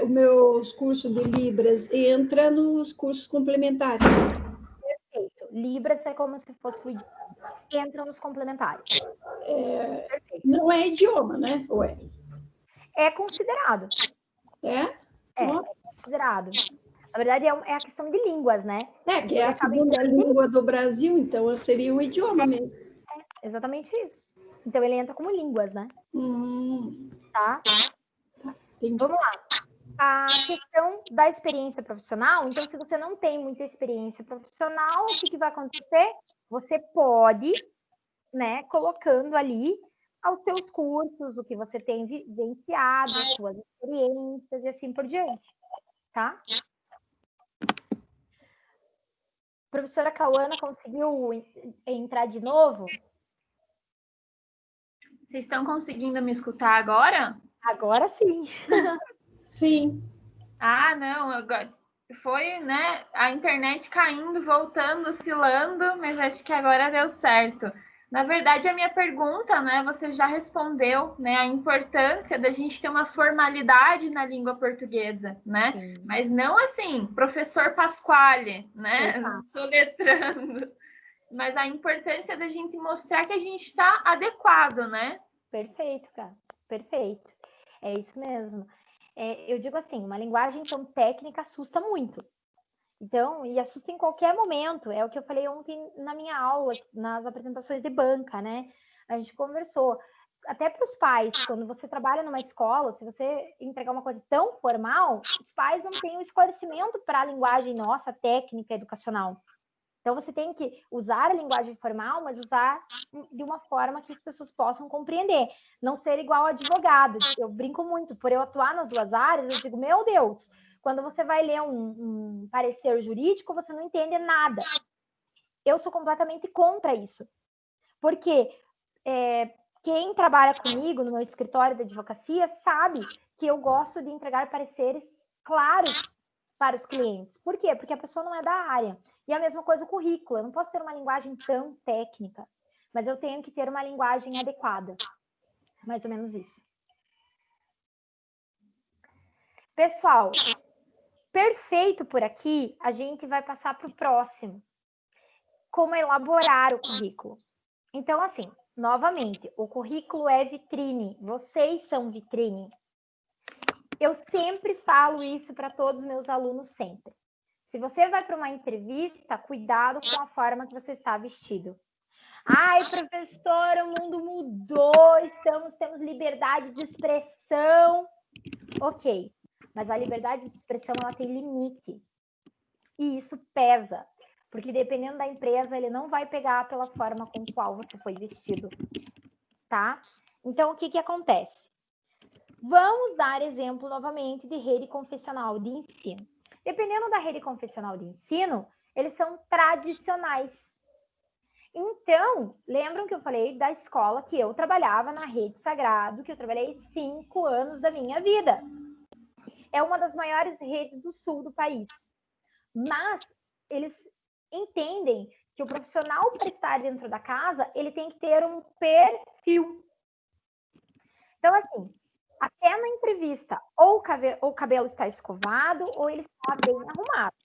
Os meus cursos de Libras entra nos cursos complementares. Perfeito. Libras é como se fosse o idioma. Entram nos complementares. Não é idioma, né? Ou é? É considerado. É Considerado. Na verdade, é a questão de línguas, né? Que é a segunda língua do Brasil, então seria um idioma mesmo. Exatamente isso. Então, ele entra como línguas, né? Tá? Entendi. Vamos lá. A questão da experiência profissional, então, se você não tem muita experiência profissional, o que vai acontecer? Você pode, né, colocando ali aos seus cursos, o que você tem vivenciado, as suas experiências e assim por diante, tá? Professora Cauana conseguiu entrar de novo? Vocês estão conseguindo me escutar agora? Agora sim. Sim. Não, foi, né, a internet caindo, voltando, oscilando, mas acho que agora deu certo. Na verdade, a minha pergunta, né, você já respondeu, né, a importância da gente ter uma formalidade na língua portuguesa, né? Sim. Mas não assim, professor Pasquale, né, soletrando. Mas a importância da gente mostrar que a gente está adequado, né? Perfeito, cara. Perfeito. É isso mesmo. Eu digo assim, uma linguagem tão técnica assusta muito. Então, e assusta em qualquer momento. É o que eu falei ontem na minha aula, nas apresentações de banca, né? A gente conversou. Até para os pais, quando você trabalha numa escola, se você entregar uma coisa tão formal, os pais não têm o esclarecimento para a linguagem nossa, técnica, educacional. Então, você tem que usar a linguagem formal, mas usar de uma forma que as pessoas possam compreender. Não ser igual advogado. Eu brinco muito, por eu atuar nas duas áreas, eu digo, meu Deus, quando você vai ler um parecer jurídico, você não entende nada. Eu sou completamente contra isso. Porque quem trabalha comigo no meu escritório de advocacia sabe que eu gosto de entregar pareceres claros para os clientes. Por quê? Porque a pessoa não é da área. E a mesma coisa o currículo. Eu não posso ter uma linguagem tão técnica, mas eu tenho que ter uma linguagem adequada. Mais ou menos isso. Pessoal, perfeito por aqui. A gente vai passar para o próximo. Como elaborar o currículo. Então, assim, novamente, o currículo é vitrine. Vocês são vitrine. Eu sempre falo isso para todos os meus alunos, sempre. Se você vai para uma entrevista, cuidado com a forma que você está vestido. Ai, professora, o mundo mudou, temos liberdade de expressão. Ok, mas a liberdade de expressão, ela tem limite. E isso pesa, porque dependendo da empresa, ele não vai pegar pela forma com qual você foi vestido, tá? Então, o que acontece? Vamos dar exemplo novamente de rede confessional de ensino. Dependendo da rede confessional de ensino, eles são tradicionais. Então, lembram que eu falei da escola que eu trabalhava na Rede Sagrado, que eu trabalhei 5 anos da minha vida. É uma das maiores redes do sul do país. Mas eles entendem que o profissional, para estar dentro da casa, ele tem que ter um perfil. Então, assim, até na entrevista, ou o cabelo está escovado, ou ele está bem arrumado.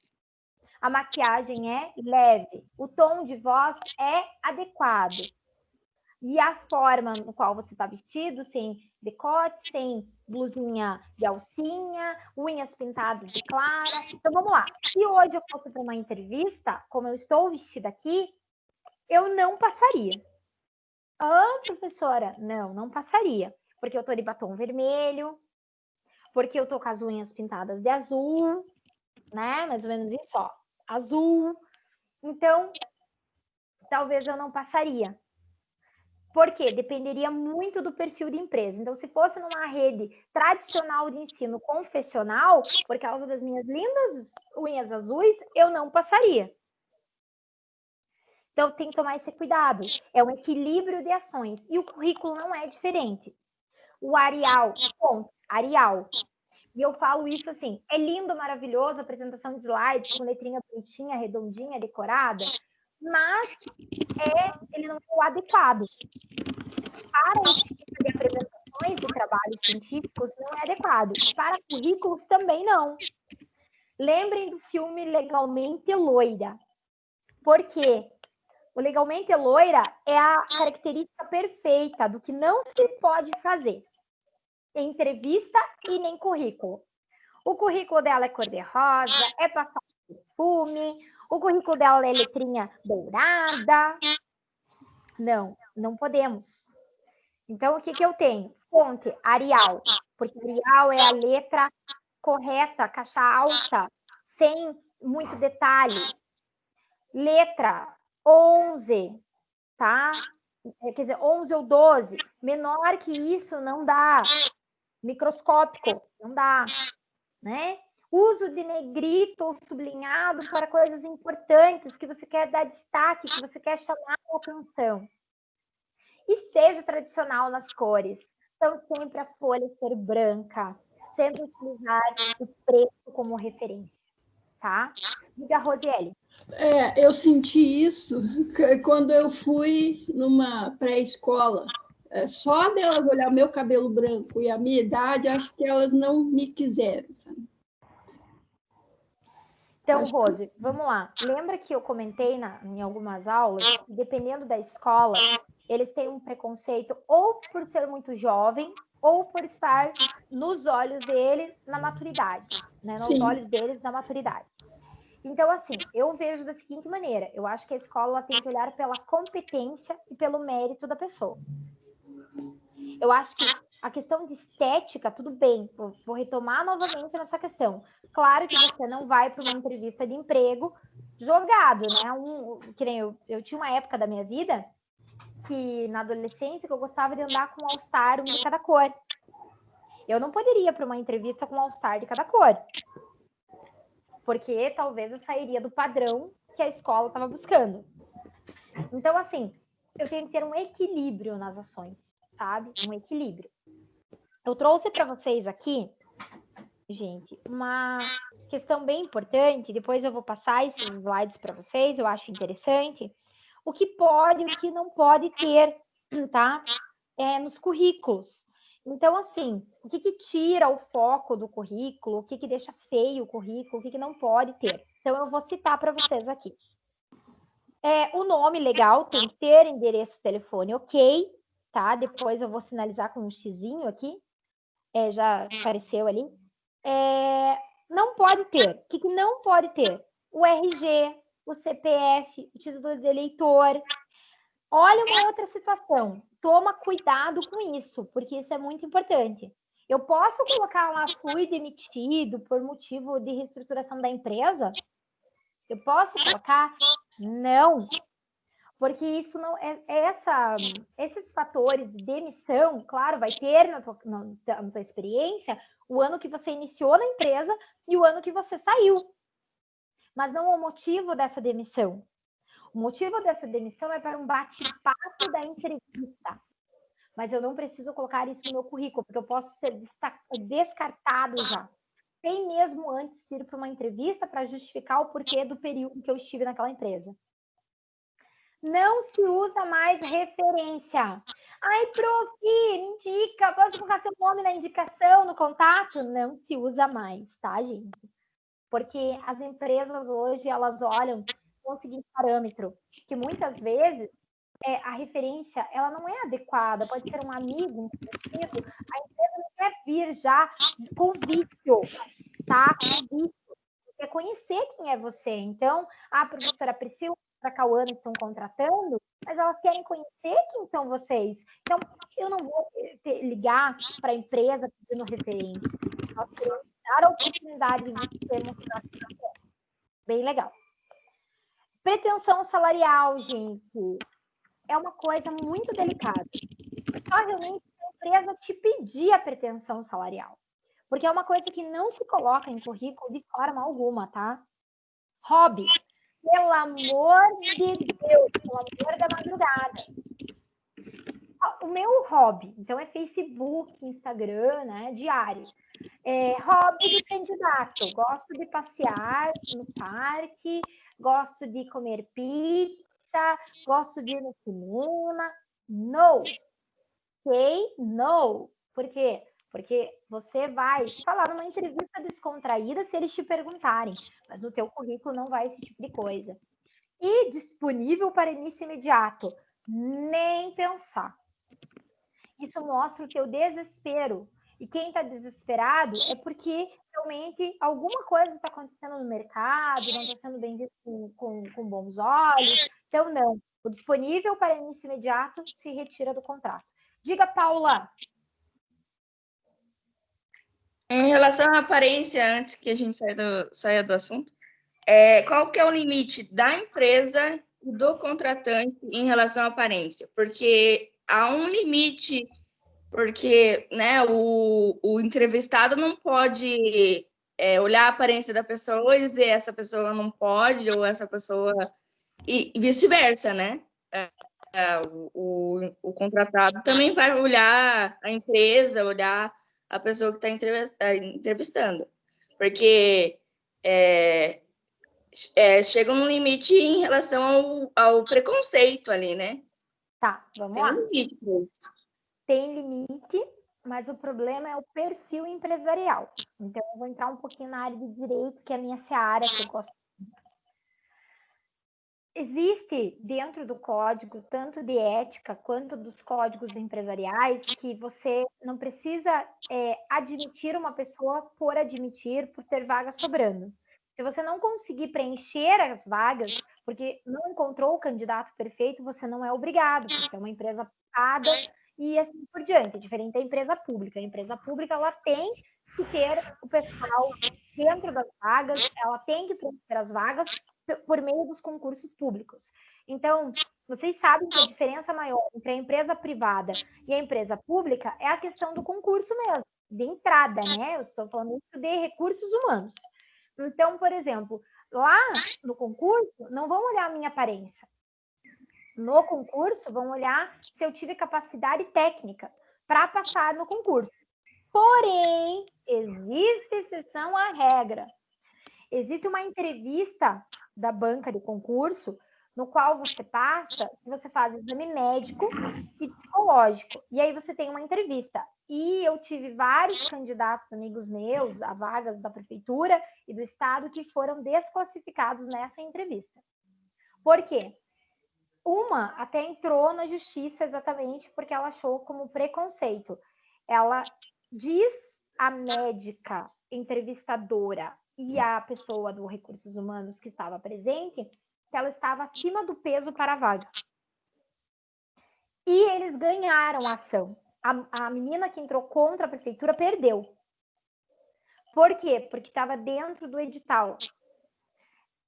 A maquiagem é leve, o tom de voz é adequado. E a forma no qual você está vestido, sem decote, sem blusinha de alcinha, unhas pintadas de clara. Então, vamos lá. Se hoje eu fosse para uma entrevista, como eu estou vestida aqui, eu não passaria. Ah, professora, não passaria. Porque eu estou de batom vermelho, porque eu estou com as unhas pintadas de azul, né? Mais ou menos isso, ó. Azul. Então, talvez eu não passaria. Por quê? Dependeria muito do perfil de empresa. Então, se fosse numa rede tradicional de ensino confessional, por causa das minhas lindas unhas azuis, eu não passaria. Então, tem que tomar esse cuidado. É um equilíbrio de ações. E o currículo não é diferente. O Arial, Arial. E eu falo isso assim, é lindo, maravilhoso, apresentação de slides, com letrinha bonitinha, redondinha, decorada, mas ele não é o adequado. Para esse tipo de apresentações de trabalhos científicos, não é adequado. Para currículos, também não. Lembrem do filme Legalmente Loira. Por quê? O Legalmente Loira é a característica perfeita do que não se pode fazer em entrevista e nem currículo. O currículo dela é cor-de-rosa, é passado perfume, o currículo dela é letrinha dourada. Não podemos. Então, o que eu tenho? Fonte, Arial, porque Arial é a letra correta, caixa alta, sem muito detalhe. Letra 11, tá? Quer dizer, 11 ou 12. Menor que isso não dá. Microscópico, não dá, né? Uso de negrito ou sublinhado para coisas importantes que você quer dar destaque, que você quer chamar a atenção. E seja tradicional nas cores. Então, sempre a folha ser branca. Sempre utilizar o preto como referência, tá? Diga, Rosiele. Eu senti isso quando eu fui numa pré-escola. Só delas olhar meu cabelo branco e a minha idade, acho que elas não me quiseram, sabe? Então, Rose, vamos lá. Lembra que eu comentei em algumas aulas, dependendo da escola, eles têm um preconceito ou por ser muito jovem, ou por estar nos olhos dele na maturidade, né? Nos olhos deles na maturidade. Então, assim, eu vejo da seguinte maneira, eu acho que a escola tem que olhar pela competência e pelo mérito da pessoa. Eu acho que a questão de estética, tudo bem, vou retomar novamente nessa questão. Claro que você não vai para uma entrevista de emprego jogado, né? Que nem eu tinha uma época da minha vida que, na adolescência, que eu gostava de andar com um All-Star, um de cada cor. Eu não poderia ir para uma entrevista com um All-Star de cada cor. Porque talvez eu sairia do padrão que a escola estava buscando. Então, assim, eu tenho que ter um equilíbrio nas ações, sabe? Um equilíbrio. Eu trouxe para vocês aqui, gente, uma questão bem importante. Depois eu vou passar esses slides para vocês, eu acho interessante. O que pode e o que não pode ter, tá? Nos currículos. Então, assim, o que tira o foco do currículo, o que deixa feio o currículo, o que não pode ter. Então, eu vou citar para vocês aqui. O nome legal tem que ter, endereço, telefone, ok, tá? Depois eu vou sinalizar com um xizinho aqui. Já apareceu ali. Não pode ter. O que não pode ter? O RG, o CPF, o título de eleitor. Olha uma outra situação. Toma cuidado com isso, porque isso é muito importante. Eu posso colocar lá, fui demitido por motivo de reestruturação da empresa? Eu posso colocar? Não. Porque isso não esses fatores de demissão, claro, vai ter na tua experiência o ano que você iniciou na empresa e o ano que você saiu. Mas não é o motivo dessa demissão. O motivo dessa demissão é para um bate-papo da entrevista. Mas eu não preciso colocar isso no meu currículo, porque eu posso ser descartado já. Sem mesmo antes ir para uma entrevista para justificar o porquê do período que eu estive naquela empresa. Não se usa mais referência. Ai, prof, indica, posso colocar seu nome na indicação, no contato? Não se usa mais, tá, gente? Porque as empresas hoje, elas olham com o seguinte parâmetro, que muitas vezes a referência, ela não é adequada, pode ser um amigo, um conhecido, a empresa não quer vir já com vício, tá? Com vício. Quer conhecer quem é você. Então, a professora Priscila e a Cauana estão contratando, mas elas querem conhecer quem são vocês. Então, eu não vou ligar para a empresa pedindo referência. Nós queremos dar a oportunidade de você mostrar que você é. Bem legal. Pretensão salarial, gente, é uma coisa muito delicada. Só realmente se a empresa te pedir a pretensão salarial. Porque é uma coisa que não se coloca em currículo de forma alguma, tá? Hobby. Pelo amor de Deus, pelo amor da madrugada. O meu hobby, então é Facebook, Instagram, né? Diário. Hobby de candidato. Gosto de passear no parque, gosto de comer pizza, gosto de ir no cinema. No. Ok? No. Por quê? Porque você vai falar numa entrevista descontraída se eles te perguntarem, mas no teu currículo não vai esse tipo de coisa. E disponível para início imediato. Nem pensar. Isso mostra o teu desespero. E quem está desesperado é porque realmente alguma coisa está acontecendo no mercado, não está sendo bem visto com bons olhos. Então, não. O disponível para início imediato se retira do contrato. Diga, Paula. Em relação à aparência, antes que a gente saia do assunto, qual que é o limite da empresa e do contratante em relação à aparência? Porque há um limite, porque né, o entrevistado não pode olhar a aparência da pessoa e dizer essa pessoa não pode, ou essa pessoa... E vice-versa, né? O contratado também vai olhar a empresa, olhar a pessoa que está entrevistando. Porque chega um limite em relação ao preconceito ali, né? Tá, vamos lá. Tem limite. Tem limite, mas o problema é o perfil empresarial. Então, eu vou entrar um pouquinho na área de direito, que é a minha seara, que eu gosto. Existe dentro do código, tanto de ética quanto dos códigos empresariais, que você não precisa admitir uma pessoa por admitir, por ter vaga sobrando. Se você não conseguir preencher as vagas, porque não encontrou o candidato perfeito, você não é obrigado, porque é uma empresa privada e assim por diante. É diferente da empresa pública. A empresa pública, ela tem que ter o pessoal dentro das vagas, ela tem que preencher as vagas por meio dos concursos públicos. Então, vocês sabem que a diferença maior entre a empresa privada e a empresa pública é a questão do concurso mesmo, de entrada, né? Eu estou falando isso de recursos humanos. Então, por exemplo, lá no concurso, não vão olhar a minha aparência. No concurso, vão olhar se eu tive capacidade técnica para passar no concurso. Porém, existe exceção à regra. Existe uma entrevista da banca de concurso, no qual você passa, você faz exame médico e psicológico. E aí você tem uma entrevista. E eu tive vários candidatos, amigos meus, a vagas da prefeitura e do estado, que foram desclassificados nessa entrevista. Por quê? Uma até entrou na justiça exatamente porque ela achou como preconceito. Ela diz à médica entrevistadora e a pessoa do Recursos Humanos que estava presente que ela estava acima do peso para a vaga. E eles ganharam a ação. A menina que entrou contra a prefeitura perdeu. Por quê? Porque estava dentro do edital.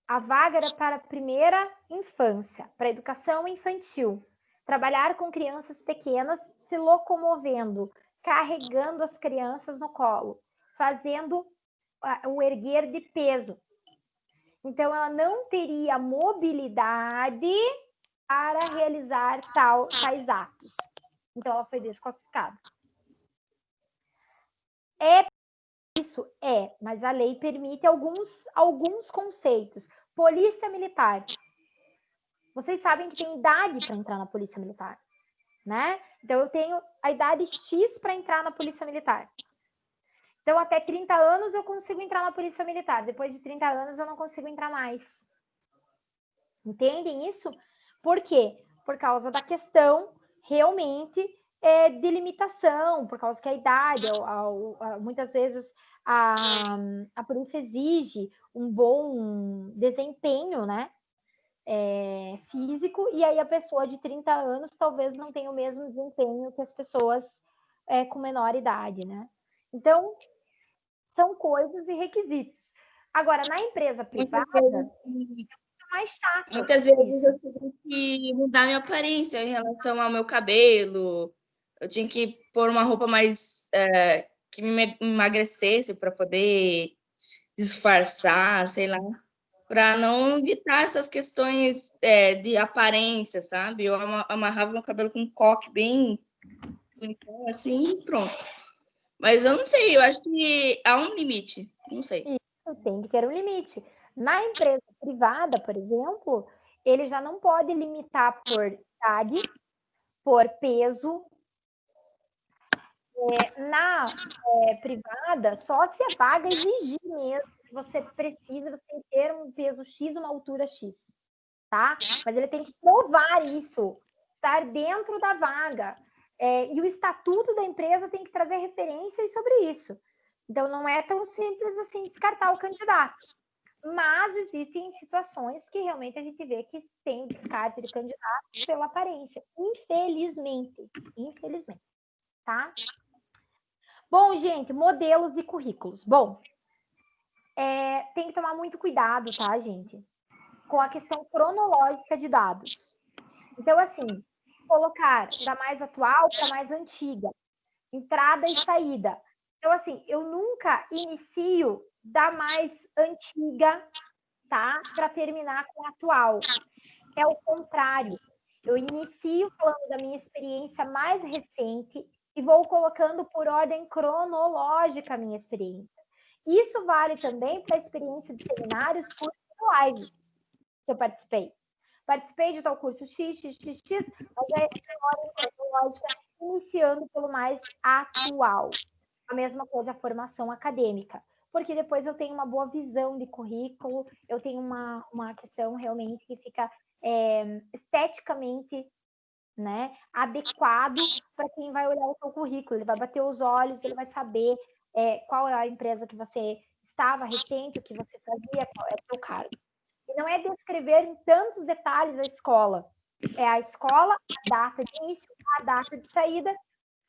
A vaga era para a primeira infância, para a educação infantil. Trabalhar com crianças pequenas, se locomovendo, carregando as crianças no colo, fazendo o erguer de peso. Então, ela não teria mobilidade para realizar tais atos. Então, ela foi desclassificada. Isso mas a lei permite alguns conceitos. Polícia Militar. Vocês sabem que tem idade para entrar na Polícia Militar, né? Então, eu tenho a idade X para entrar na Polícia Militar. Então, até 30 anos eu consigo entrar na Polícia Militar. Depois de 30 anos eu não consigo entrar mais. Entendem isso? Por quê? Por causa da questão realmente de limitação, por causa que a idade, muitas vezes a polícia exige um bom desempenho, né? Físico, e aí a pessoa de 30 anos talvez não tenha o mesmo desempenho que as pessoas com menor idade, né? Então, são coisas e requisitos. Agora, na empresa privada, é mais chato. Muitas vezes eu tive que mudar minha aparência em relação ao meu cabelo. Eu tinha que pôr uma roupa mais que me emagrecesse para poder disfarçar, sei lá, para não evitar essas questões de aparência, sabe? Eu amarrava meu cabelo com um coque bem assim e pronto. Mas eu não sei, eu acho que há um limite, não sei. Isso, tem que ter um limite. Na empresa privada, por exemplo, ele já não pode limitar por idade, por peso. Na privada, só se a vaga exigir mesmo, você precisa, você tem que ter um peso X, uma altura X, tá? Mas ele tem que provar isso, estar dentro da vaga. E o estatuto da empresa tem que trazer referências sobre isso. Então, não é tão simples assim descartar o candidato. Mas existem situações que realmente a gente vê que tem descarte de candidato pela aparência. Infelizmente, tá? Bom, gente, modelos de currículos. Bom, tem que tomar muito cuidado, tá, gente? Com a questão cronológica de dados. Então, assim, colocar da mais atual para mais antiga. Entrada e saída. Então, assim, eu nunca inicio da mais antiga, tá? Para terminar com a atual. É o contrário. Eu inicio falando da minha experiência mais recente e vou colocando por ordem cronológica a minha experiência. Isso vale também para a experiência de seminários, cursos e lives que eu participei. Participei de tal curso X, mas é ordem cronológica, iniciando pelo mais atual. A mesma coisa a formação acadêmica, porque depois eu tenho uma boa visão de currículo, eu tenho uma questão realmente que fica esteticamente, né, adequado para quem vai olhar o seu currículo. Ele vai bater os olhos, ele vai saber qual é a empresa que você estava recente, o que você fazia, qual é o seu cargo. E não é descrever em tantos detalhes a escola. É a escola, a data de início, a data de saída,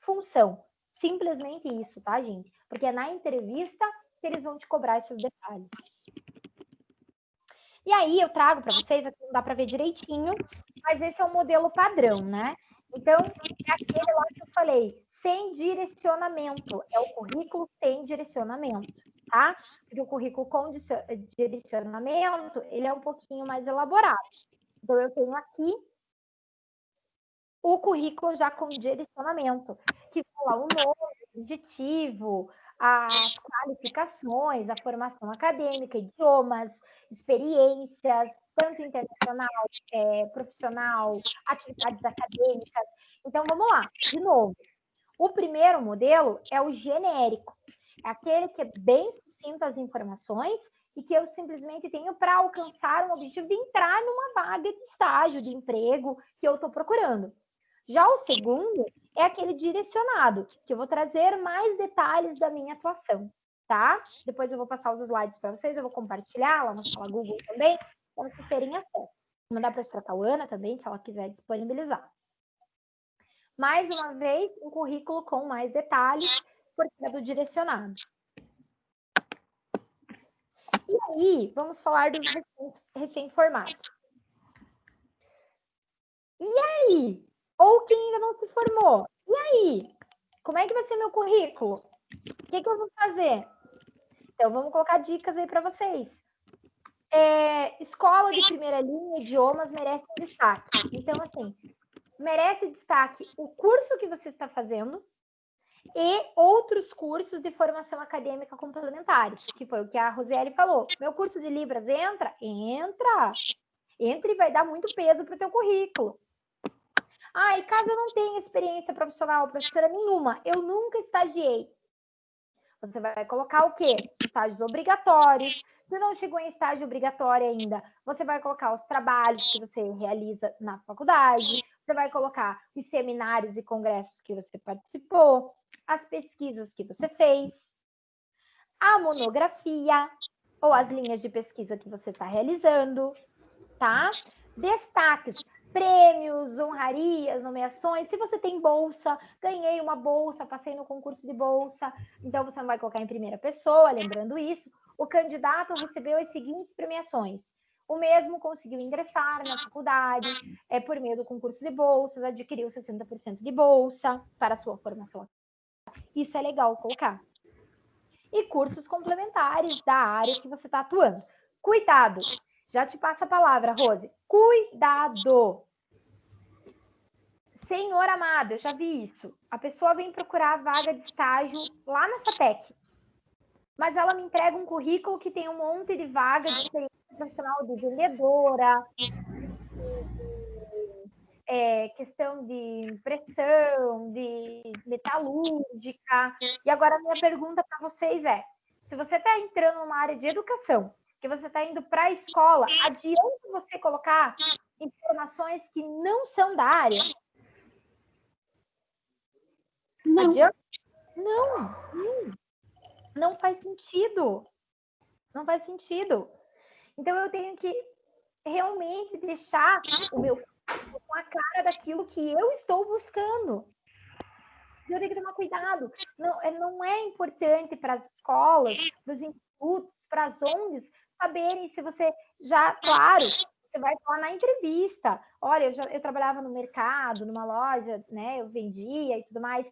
função. Simplesmente isso, tá, gente? Porque é na entrevista que eles vão te cobrar esses detalhes. E aí eu trago para vocês, aqui não dá para ver direitinho, mas esse é o modelo padrão, né? Então, é aquele lá que eu falei, sem direcionamento. É o currículo sem direcionamento, tá? Porque o currículo com direcionamento, ele é um pouquinho mais elaborado. Então, eu tenho aqui o currículo já com direcionamento, que fala o nome, o objetivo, as qualificações, a formação acadêmica, idiomas, experiências, tanto internacional, profissional, atividades acadêmicas. Então, vamos lá, de novo. O primeiro modelo é o genérico, é aquele que é bem sucinto as informações e que eu simplesmente tenho para alcançar um objetivo de entrar numa vaga de estágio, de emprego que eu estou procurando. Já o segundo é aquele direcionado, que eu vou trazer mais detalhes da minha atuação, tá? Depois eu vou passar os slides para vocês, eu vou compartilhar lá na sala Google também, para vocês terem acesso. Vou mandar para a Cauana também, se ela quiser disponibilizar. Mais uma vez, um currículo com mais detalhes, porque é do direcionado. E aí, vamos falar dos recém-formados. E aí? Ou quem ainda não se formou. E aí? Como é que vai ser meu currículo? O que eu vou fazer? Então, vamos colocar dicas aí para vocês. Escola de primeira linha, idiomas, merece destaque. Então, assim, merece destaque o curso que você está fazendo e outros cursos de formação acadêmica complementares, que foi o que a Rosiele falou. Meu curso de Libras entra? Entra e vai dar muito peso para o teu currículo. E caso eu não tenha experiência profissional, professora nenhuma, eu nunca estagiei. Você vai colocar o quê? Estágios obrigatórios. Se não chegou em estágio obrigatório ainda, você vai colocar os trabalhos que você realiza na faculdade, você vai colocar os seminários e congressos que você participou, as pesquisas que você fez, a monografia ou as linhas de pesquisa que você está realizando, tá? Destaques, prêmios, honrarias, nomeações. Se você tem bolsa, ganhei uma bolsa, passei no concurso de bolsa, então você não vai colocar em primeira pessoa, lembrando isso. O candidato recebeu as seguintes premiações. O mesmo conseguiu ingressar na faculdade, por meio do concurso de bolsas, adquiriu 60% de bolsa para a sua formação. Isso é legal colocar. E cursos complementares da área que você está atuando. Cuidado! Já te passo a palavra, Rose. Cuidado! Senhor amado, eu já vi isso. A pessoa vem procurar vaga de estágio lá na FATEC, mas ela me entrega um currículo que tem um monte de vaga de experiência profissional de vendedora, questão de impressão, de metalúrgica. E agora a minha pergunta para vocês é, se você está entrando numa área de educação, que você está indo para a escola, adianta você colocar informações que não são da área? Não. Adianta? Não faz sentido. Não faz sentido. Então, eu tenho que realmente deixar o meu com a cara daquilo que eu estou buscando. Eu tenho que tomar cuidado. Não é importante para as escolas, para os institutos, para as ONGs, saberem se você já, claro, você vai falar na entrevista. Olha, eu trabalhava no mercado, numa loja, né? Eu vendia e tudo mais.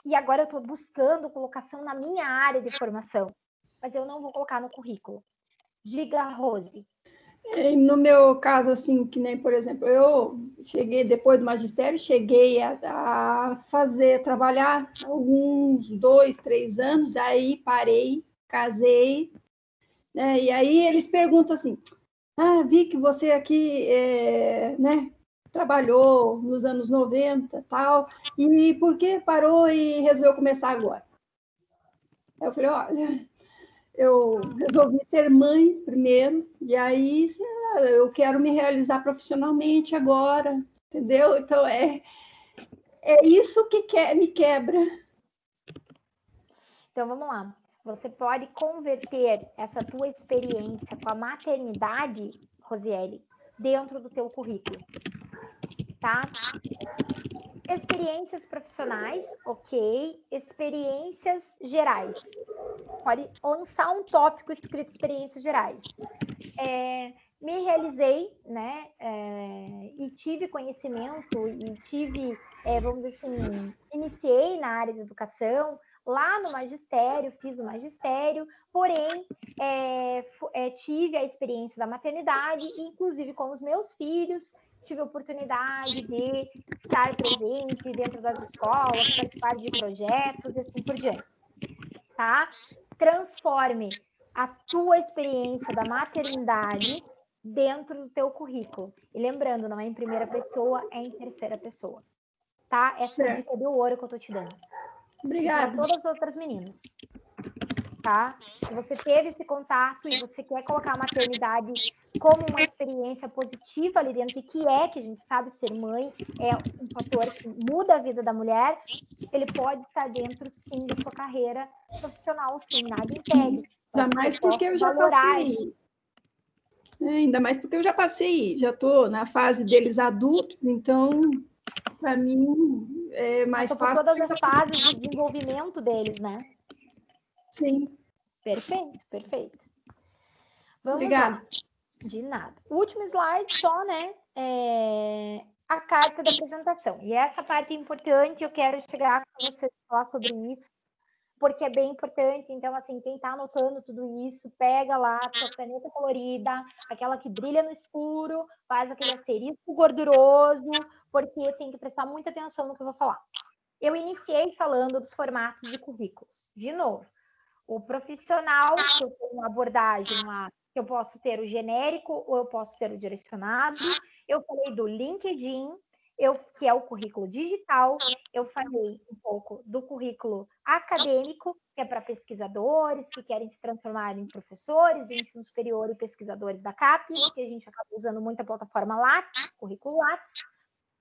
E agora eu estou buscando colocação na minha área de formação. Mas eu não vou colocar no currículo. Diga, Rose. No meu caso, assim, que nem, por exemplo, eu cheguei, depois do magistério, cheguei a trabalhar alguns 2, 3 anos, aí parei, casei, né? E aí eles perguntam assim, vi que você aqui, né, trabalhou nos anos 90 tal, e por que parou e resolveu começar agora? Aí eu falei, olha, eu resolvi ser mãe primeiro, e aí eu quero me realizar profissionalmente agora, entendeu? Então, é isso que me quebra. Então, vamos lá. Você pode converter essa tua experiência com a maternidade, Rosiele, dentro do teu currículo, tá? Experiências profissionais, ok. Experiências gerais. Pode lançar um tópico escrito experiências gerais. Me realizei, né, e tive conhecimento, e tive, vamos dizer assim, iniciei na área de educação, lá no magistério, fiz o magistério, porém, tive a experiência da maternidade, inclusive com os meus filhos, tive a oportunidade de estar presente dentro das escolas, participar de projetos e assim por diante, tá? Transforme a tua experiência da maternidade dentro do teu currículo. E lembrando, não é em primeira pessoa, é em terceira pessoa. Tá? Essa é a dica de ouro que eu tô te dando. Obrigada. E para todas as outras meninas. Tá? Se você teve esse contato e você quer colocar a maternidade como uma experiência positiva ali dentro, e que a gente sabe ser mãe é um fator que muda a vida da mulher, ele pode estar dentro, sim, da sua carreira profissional, sim, nada impede. Ainda mais porque eu já passei. Ainda mais porque eu já passei, já estou na fase deles adultos, então, para mim, é mais fácil. Todas as fases de desenvolvimento deles, né? Sim. Perfeito, perfeito. Vamos Obrigada. lá. De nada. O último slide só, né? A carta da apresentação. E essa parte é importante, eu quero chegar com vocês falar sobre isso, porque é bem importante. Então, assim, quem está anotando tudo isso, pega lá a sua caneta colorida, aquela que brilha no escuro, faz aquele asterisco gorduroso, porque tem que prestar muita atenção no que eu vou falar. Eu iniciei falando dos formatos de currículos. De novo, o profissional, que eu tenho uma abordagem lá, que eu posso ter o genérico ou eu posso ter o direcionado. Eu falei do LinkedIn, que é o currículo digital. Eu falei um pouco do currículo acadêmico, que é para pesquisadores que querem se transformar em professores de ensino superior e pesquisadores da CAPES, que a gente acaba usando muito a plataforma Lattes, currículo Lattes.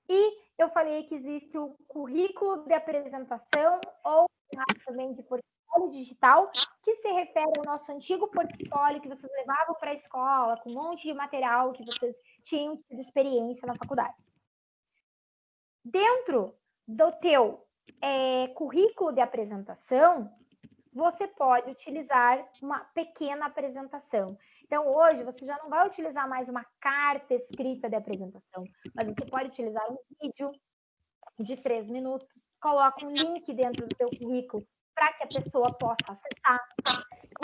E eu falei que existe o currículo de apresentação ou também de portfólio digital, que se refere ao nosso antigo portfólio que vocês levavam para a escola, com um monte de material que vocês tinham de experiência na faculdade. Dentro do teu currículo de apresentação, você pode utilizar uma pequena apresentação. Então, hoje, você já não vai utilizar mais uma carta escrita de apresentação, mas você pode utilizar um vídeo de 3 minutos, coloca um link dentro do seu currículo para que a pessoa possa acessar.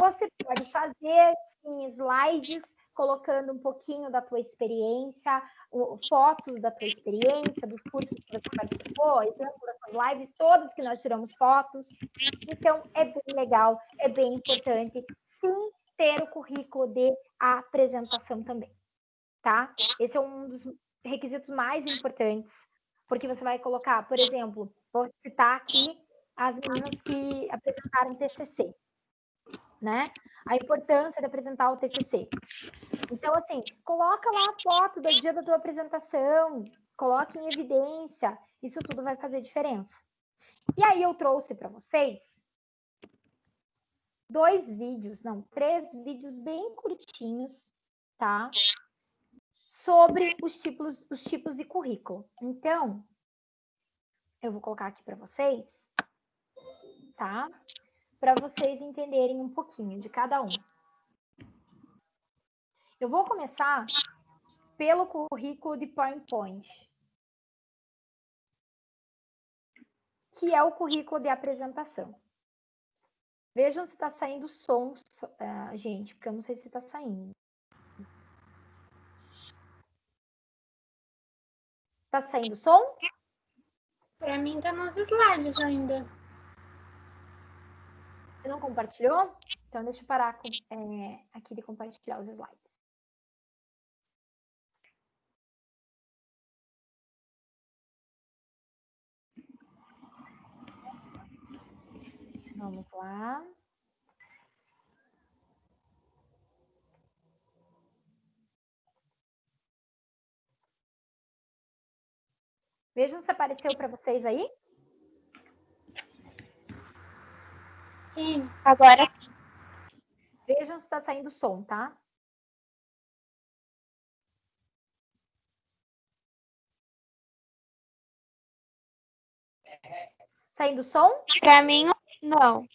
Você pode fazer sim, slides colocando um pouquinho da tua experiência, fotos da tua experiência, dos cursos que você participou, exemplo das lives todas que nós tiramos fotos. Então, é bem legal, é bem importante, sim, ter o currículo de apresentação também, tá? Esse é um dos requisitos mais importantes, porque você vai colocar, por exemplo, vou citar aqui as meninas que apresentaram TCC, né? A importância de apresentar o TCC. Então, assim, coloca lá a foto do dia da tua apresentação, coloca em evidência, isso tudo vai fazer diferença. E aí eu trouxe para vocês 3 vídeos bem curtinhos, tá? Sobre os tipos de currículo. Então, eu vou colocar aqui para vocês, tá? Para vocês entenderem um pouquinho de cada um. Eu vou começar pelo currículo de PowerPoint, que é o currículo de apresentação. Vejam se está saindo som, gente, porque eu não sei se está saindo. Está saindo som? Para mim tá nos slides ainda. Você não compartilhou? Então, deixa eu parar aqui de compartilhar os slides. Vamos lá. Vejam se apareceu para vocês aí. Sim. Agora sim. Vejam se está saindo som, tá? Saindo som? Para mim, não.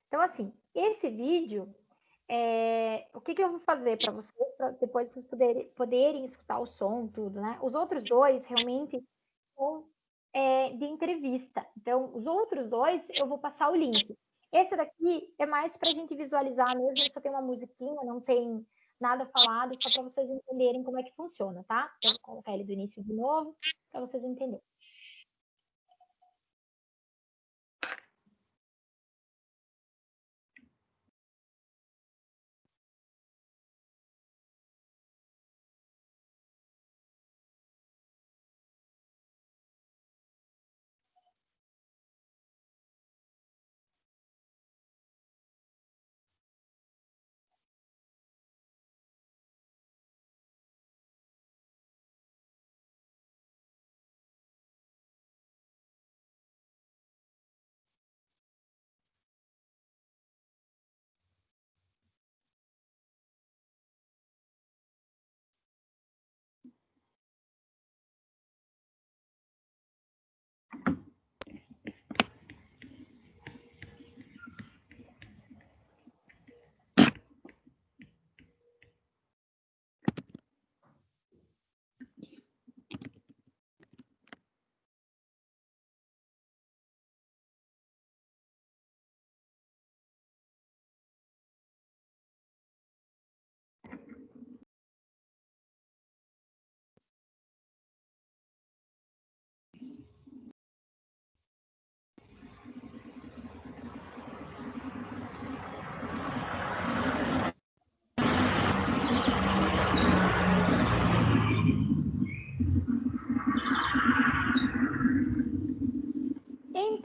Então, assim, esse vídeo, o que eu vou fazer para vocês, para depois vocês poderem escutar o som, tudo, né? Os outros 2 realmente são de entrevista. Então, os outros 2 eu vou passar o link. Esse daqui é mais para a gente visualizar mesmo, só tem uma musiquinha, não tem nada falado, só para vocês entenderem como é que funciona, tá? Eu vou colocar ele do início de novo, para vocês entenderem.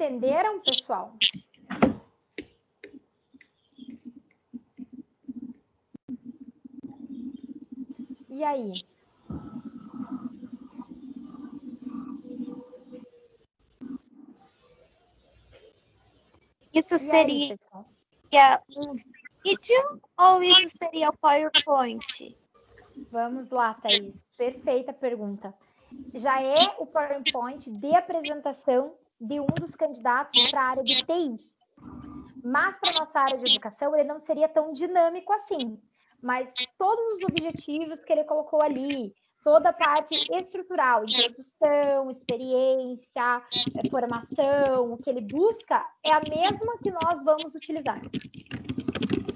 Entenderam, pessoal? E aí? Isso E aí, seria pessoal? um vídeo ou isso seria o PowerPoint? Vamos lá, Thaís. Perfeita pergunta. Já é o PowerPoint de apresentação de um dos candidatos para a área de TI. Mas para a nossa área de educação, ele não seria tão dinâmico assim. Mas todos os objetivos que ele colocou ali, toda a parte estrutural, introdução, experiência, formação, o que ele busca, é a mesma que nós vamos utilizar.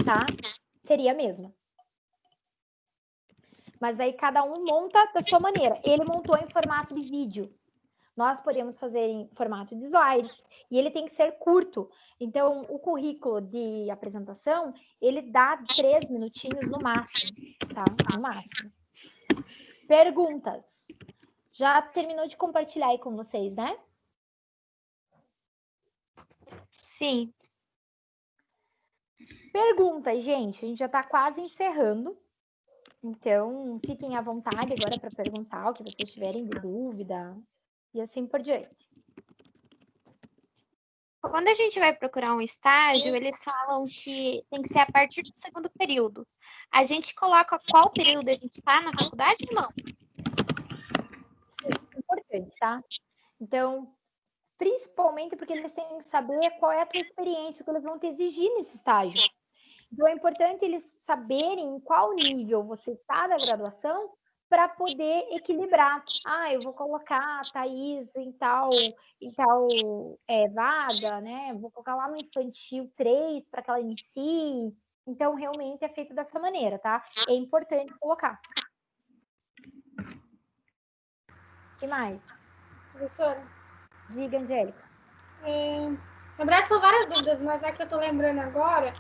Tá? Seria a mesma. Mas aí cada um monta da sua maneira. Ele montou em formato de vídeo. Nós podemos fazer em formato de slides. E ele tem que ser curto. Então, o currículo de apresentação, ele dá 3 minutinhos no máximo, tá? No máximo. Perguntas. Já terminou de compartilhar aí com vocês, né? Sim. Perguntas, gente. A gente já está quase encerrando. Então, fiquem à vontade agora para perguntar o que vocês tiverem de dúvida e assim por diante. Quando a gente vai procurar um estágio, eles falam que tem que ser a partir do segundo período. A gente coloca qual período a gente está na faculdade ou não? Importante, tá? Então, principalmente porque eles têm que saber qual é a tua experiência, o que eles vão te exigir nesse estágio. Então, é importante eles saberem em qual nível você está da graduação para poder equilibrar. Ah, eu vou colocar a Thaís em tal vaga, né? Vou colocar lá no infantil 3 para que ela inicie. Então, realmente é feito dessa maneira, tá? É importante colocar. O que mais? Professora, Diga, Angélica. na verdade são várias dúvidas, mas a que eu tô lembrando agora,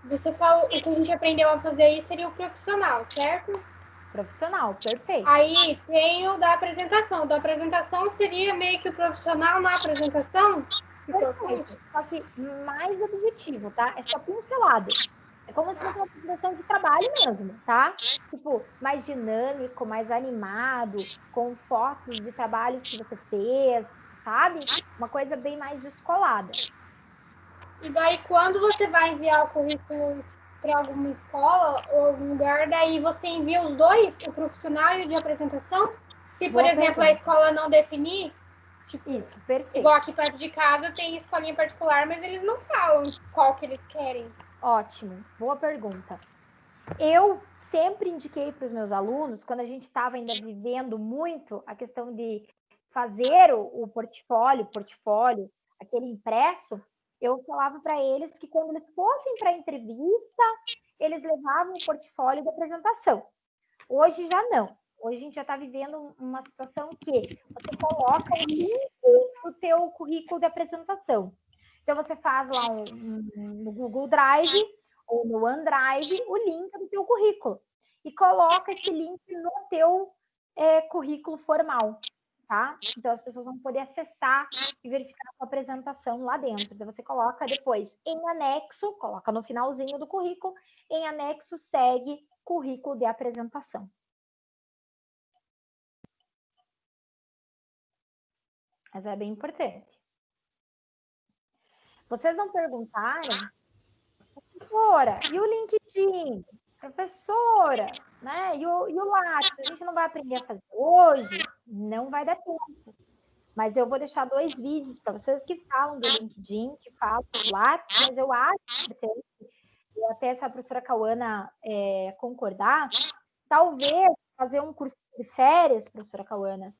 você falou, o que a gente aprendeu a fazer aí seria o profissional, certo? Profissional, perfeito. Aí tem o da apresentação. O da apresentação seria meio que o profissional na apresentação? Perfeito. Só que mais objetivo, tá? É só pincelada. É como se fosse uma apresentação de trabalho mesmo, tá? Tipo, mais dinâmico, mais animado, com fotos de trabalhos que você fez, sabe? Uma coisa bem mais descolada. E daí, quando você vai enviar o currículo para alguma escola ou algum lugar, daí você envia os dois, o profissional e o de apresentação? Se, por exemplo, a escola não definir, tipo, isso, perfeito. Igual aqui perto de casa tem escolinha particular, mas eles não falam qual que eles querem. Ótimo, boa pergunta. Eu sempre indiquei para os meus alunos, quando a gente estava ainda vivendo muito a questão de fazer o portfólio, aquele impresso, eu falava para eles que quando eles fossem para a entrevista, eles levavam o portfólio da apresentação. Hoje já não. Hoje a gente já está vivendo uma situação que você coloca o link do teu currículo de apresentação. Então, você faz lá no Google Drive ou no OneDrive o link do teu currículo e coloca esse link no teu currículo formal, tá? Então, as pessoas vão poder acessar e verificar a sua apresentação lá dentro. Então, você coloca depois em anexo, coloca no finalzinho do currículo, em anexo segue currículo de apresentação. Mas é bem importante. Vocês não perguntaram, professora, e o LinkedIn? Professora, né? E o Lattes, a gente não vai aprender a fazer hoje? Não vai dar tempo. Mas eu vou deixar 2 vídeos para vocês que falam do LinkedIn, que falam do Lattes, mas eu acho que até se a professora Cauana concordar, talvez fazer um curso de férias, professora Cauana,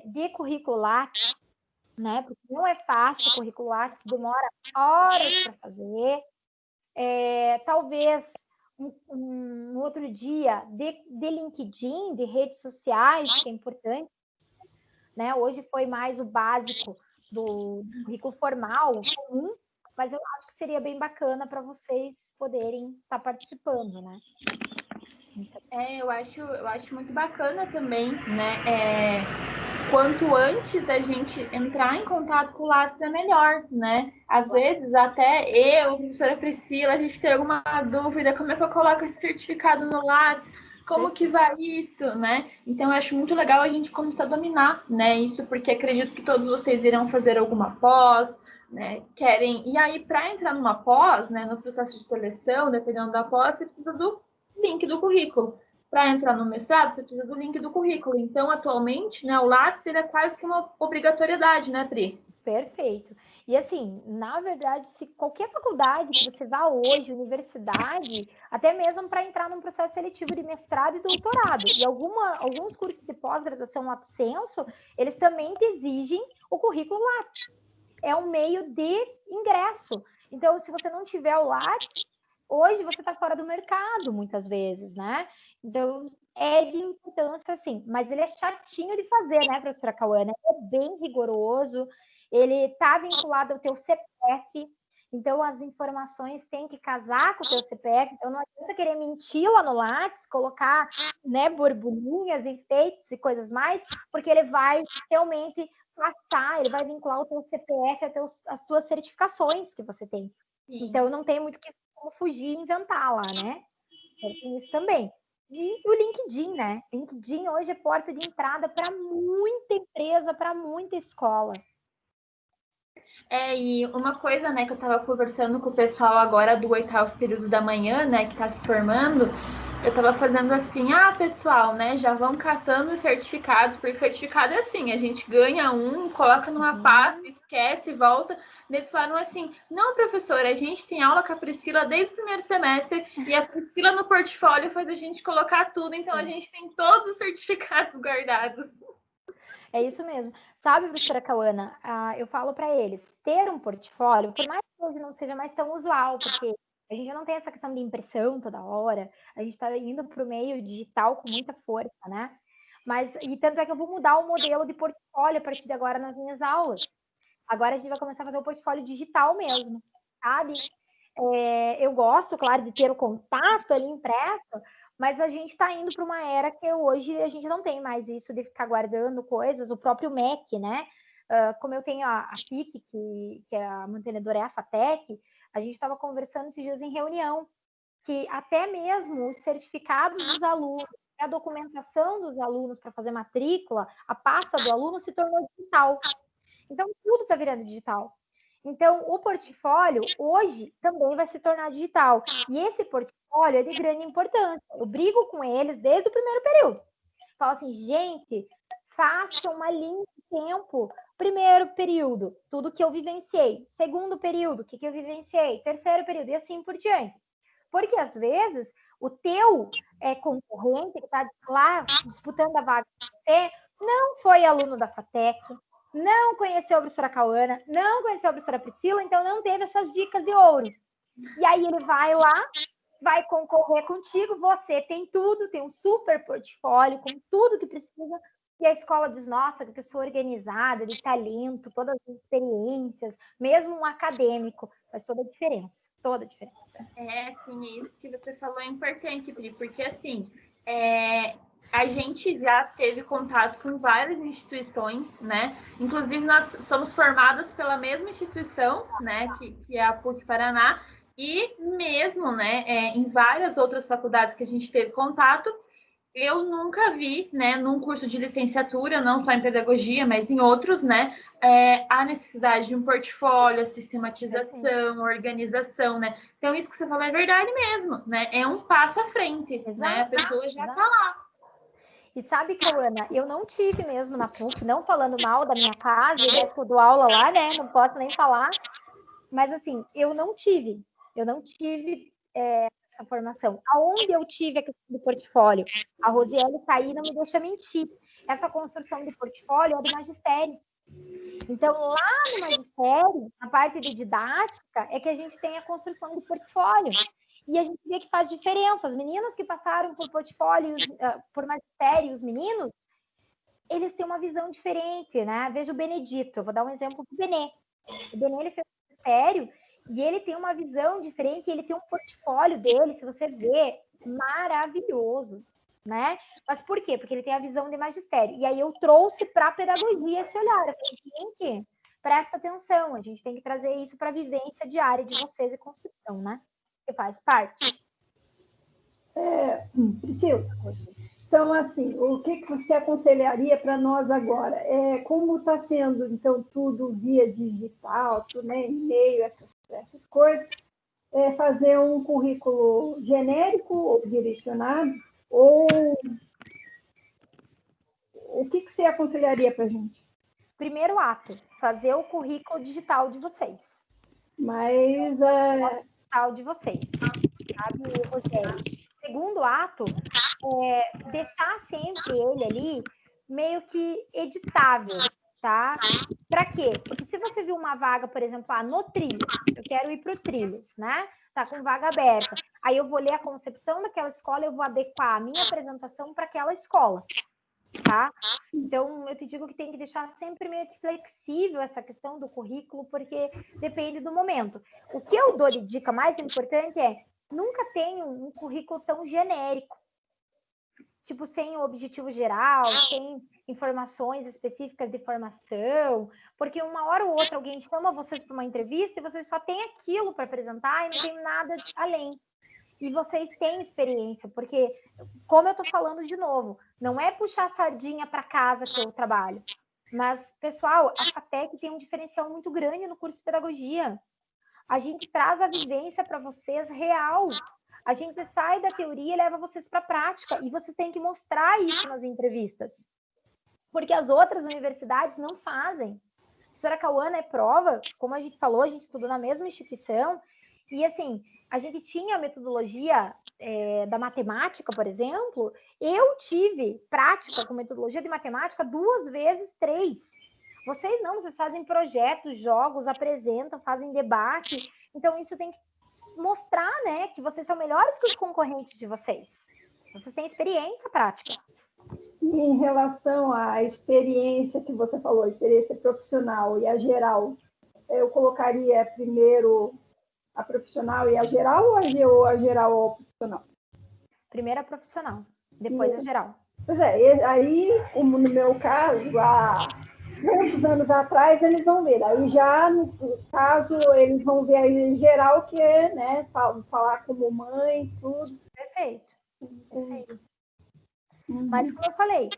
de currículo Lattes, né? Porque não é fácil o currículo Lattes, demora horas para fazer. Talvez um outro dia de LinkedIn, de redes sociais, que é importante, né? Hoje foi mais o básico do currículo formal, comum, mas eu acho que seria bem bacana para vocês poderem estar participando, né? Eu acho muito bacana também, né? quanto antes a gente entrar em contato com o Lattes é melhor, né? Às vezes, até eu, a professora Priscila, a gente tem alguma dúvida, como é que eu coloco esse certificado no Lattes? Como que vai isso, né? Então, eu acho muito legal a gente começar a dominar, né, isso, porque acredito que todos vocês irão fazer alguma pós, né, querem... E aí, para entrar numa pós, né, no processo de seleção, dependendo da pós, você precisa do link do currículo. Para entrar no mestrado, você precisa do link do currículo. Então, atualmente, né, o Lattes ele é quase que uma obrigatoriedade, né, Pri? Perfeito. E assim, na verdade, se qualquer faculdade que você vá hoje, universidade, até mesmo para entrar num processo seletivo de mestrado e doutorado, e alguns cursos de pós-graduação lato sensu, eles também te exigem o currículo Lattes. É um meio de ingresso. Então, se você não tiver o Lattes, hoje você está fora do mercado, muitas vezes, né? Então, é de importância, sim. Mas ele é chatinho de fazer, né, professora Cauana? É bem rigoroso. Ele está vinculado ao teu CPF. Então, as informações têm que casar com o teu CPF. Então, não adianta querer mentir lá no Lattes, colocar, né, borbulhinhas, enfeites e coisas mais, porque ele vai realmente passar, ele vai vincular o teu CPF as tuas certificações que você tem. Sim. Então, não tem muito como fugir e inventar lá, né? Tem isso também. E o LinkedIn, né? LinkedIn hoje é porta de entrada para muita empresa, para muita escola. E uma coisa, né, que eu estava conversando com o pessoal agora do 8º período da manhã, né, que está se formando, eu estava fazendo assim, pessoal, né, já vão catando os certificados, porque certificado é assim, a gente ganha um, coloca numa pasta, esquece, volta. Eles falaram assim, não, professora, a gente tem aula com a Priscila desde o primeiro semestre, e a Priscila no portfólio faz a gente colocar tudo, então a gente tem todos os certificados guardados. É isso mesmo. Sabe, professora Cauana, eu falo para eles, ter um portfólio, por mais que hoje não seja mais tão usual, porque a gente não tem essa questão de impressão toda hora, a gente está indo para o meio digital com muita força, né? E tanto é que eu vou mudar o modelo de portfólio a partir de agora nas minhas aulas. Agora a gente vai começar a fazer o portfólio digital mesmo, sabe? Eu gosto, claro, de ter o contato ali impresso, mas a gente está indo para uma era que hoje a gente não tem mais isso de ficar guardando coisas, o próprio MEC, né? Como eu tenho a FIC, que é a mantenedora é a FATEC, a gente estava conversando esses dias em reunião, que até mesmo os certificados dos alunos, a documentação dos alunos para fazer matrícula, a pasta do aluno se tornou digital. Então, tudo está virando digital. Então, o portfólio, hoje, também vai se tornar digital. E esse portfólio é de grande importância. Eu brigo com eles desde o primeiro período. Falo assim, gente, faça uma linha de tempo. Primeiro período, tudo que eu vivenciei. Segundo período, o que eu vivenciei. Terceiro período, e assim por diante. Porque, às vezes, o teu concorrente que está lá disputando a vaga com você não foi aluno da FATEC, não conheceu a professora Cauana, não conheceu a professora Priscila, então não teve essas dicas de ouro. E aí ele vai lá, vai concorrer contigo, você tem tudo, tem um super portfólio com tudo que precisa, e a escola diz, nossa, que pessoa organizada, de talento, todas as experiências, mesmo um acadêmico, faz toda a diferença, toda a diferença. Sim, isso que você falou é importante, Pri, porque assim, a gente já teve contato com várias instituições, né? Inclusive, nós somos formadas pela mesma instituição, né? Que é a PUC Paraná, e mesmo, né, em várias outras faculdades que a gente teve contato, eu nunca vi, né, num curso de licenciatura, não só em pedagogia, mas em outros, né, a necessidade de um portfólio, a sistematização, organização, né? Então, isso que você falou é verdade mesmo, né? É um passo à frente, exato, né? A pessoa já está lá. E sabe, Cauana, eu não tive mesmo na PUC, não falando mal da minha casa, né, que eu dou aula lá, né, não posso nem falar, mas assim, eu não tive essa formação. Aonde eu tive a questão do portfólio? A Rosiele está aí, não me deixa mentir. Essa construção de portfólio é do magistério. Então, lá no magistério, na parte de didática, é que a gente tem a construção do portfólio. E a gente vê que faz diferença. As meninas que passaram por portfólios, por magistério, os meninos, eles têm uma visão diferente, né? Veja o Benedito, eu vou dar um exemplo do Benê. O Benê, ele fez magistério e ele tem uma visão diferente, ele tem um portfólio dele, se você vê, maravilhoso. né? Mas por quê? Porque ele tem a visão de magistério. E aí eu trouxe para a pedagogia esse olhar. Eu falei, gente, presta atenção, a gente tem que trazer isso para a vivência diária de vocês e construção, né? Que faz parte. Priscila, então, assim, o que você aconselharia para nós agora? Como está sendo, então, tudo via digital, tudo, né, e-mail, essas coisas, fazer um currículo genérico ou direcionado? Ou o que você aconselharia para a gente? Primeiro ato, fazer o currículo digital de vocês. Mas Digital de vocês, sabe, Rogério? Segundo ato, deixar sempre ele ali meio que editável, tá? Para quê? Porque se você viu uma vaga, por exemplo, no Trilhas, eu quero ir para o Trilhas, né? Tá com vaga aberta. Aí eu vou ler a concepção daquela escola, eu vou adequar a minha apresentação para aquela escola, tá? Então, eu te digo que tem que deixar sempre meio que flexível essa questão do currículo, porque depende do momento. O que eu dou de dica mais importante nunca tenha um currículo tão genérico. Tipo, sem o objetivo geral, sem informações específicas de formação, porque uma hora ou outra alguém chama vocês para uma entrevista e vocês só têm aquilo para apresentar e não tem nada além. E vocês têm experiência, porque, como eu estou falando de novo, não é puxar a sardinha para casa que eu trabalho, mas, pessoal, a FATEC tem um diferencial muito grande no curso de pedagogia. A gente traz a vivência para vocês real. A gente sai da teoria e leva vocês para a prática. E vocês têm que mostrar isso nas entrevistas. Porque as outras universidades não fazem. A professora Cauana é prova, como a gente falou, a gente estudou na mesma instituição. E, assim, a gente tinha a metodologia da matemática, por exemplo. Eu tive prática com metodologia de matemática 2 vezes 3. Vocês não, vocês fazem projetos, jogos, apresentam, fazem debate. Então, isso tem que mostrar, né, que vocês são melhores que os concorrentes de vocês. Vocês têm experiência prática. E em relação à experiência que você falou, a experiência profissional e a geral, eu colocaria primeiro a profissional e a geral ou a geral ou a profissional? Primeiro a profissional, depois a geral. Pois aí, como no meu caso, há muitos anos atrás, eles vão ver. Aí já, no caso, eles vão ver aí geral, que é, né, falar como mãe, tudo. Perfeito. Mas, como eu falei,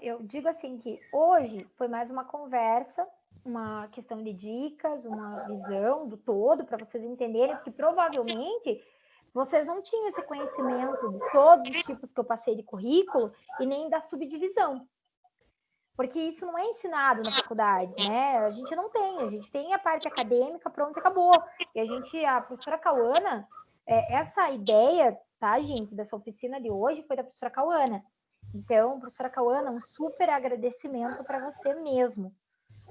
eu digo assim que hoje foi mais uma conversa, uma questão de dicas, uma visão do todo, para vocês entenderem, porque provavelmente vocês não tinham esse conhecimento de todos os tipos que eu passei de currículo e nem da subdivisão. Porque isso não é ensinado na faculdade, né? A gente não tem, a gente tem a parte acadêmica, pronto, acabou. E a professora Cauana, essa ideia, tá, gente, dessa oficina de hoje foi da professora Cauana. Então, professora Cauana, um super agradecimento para você mesmo,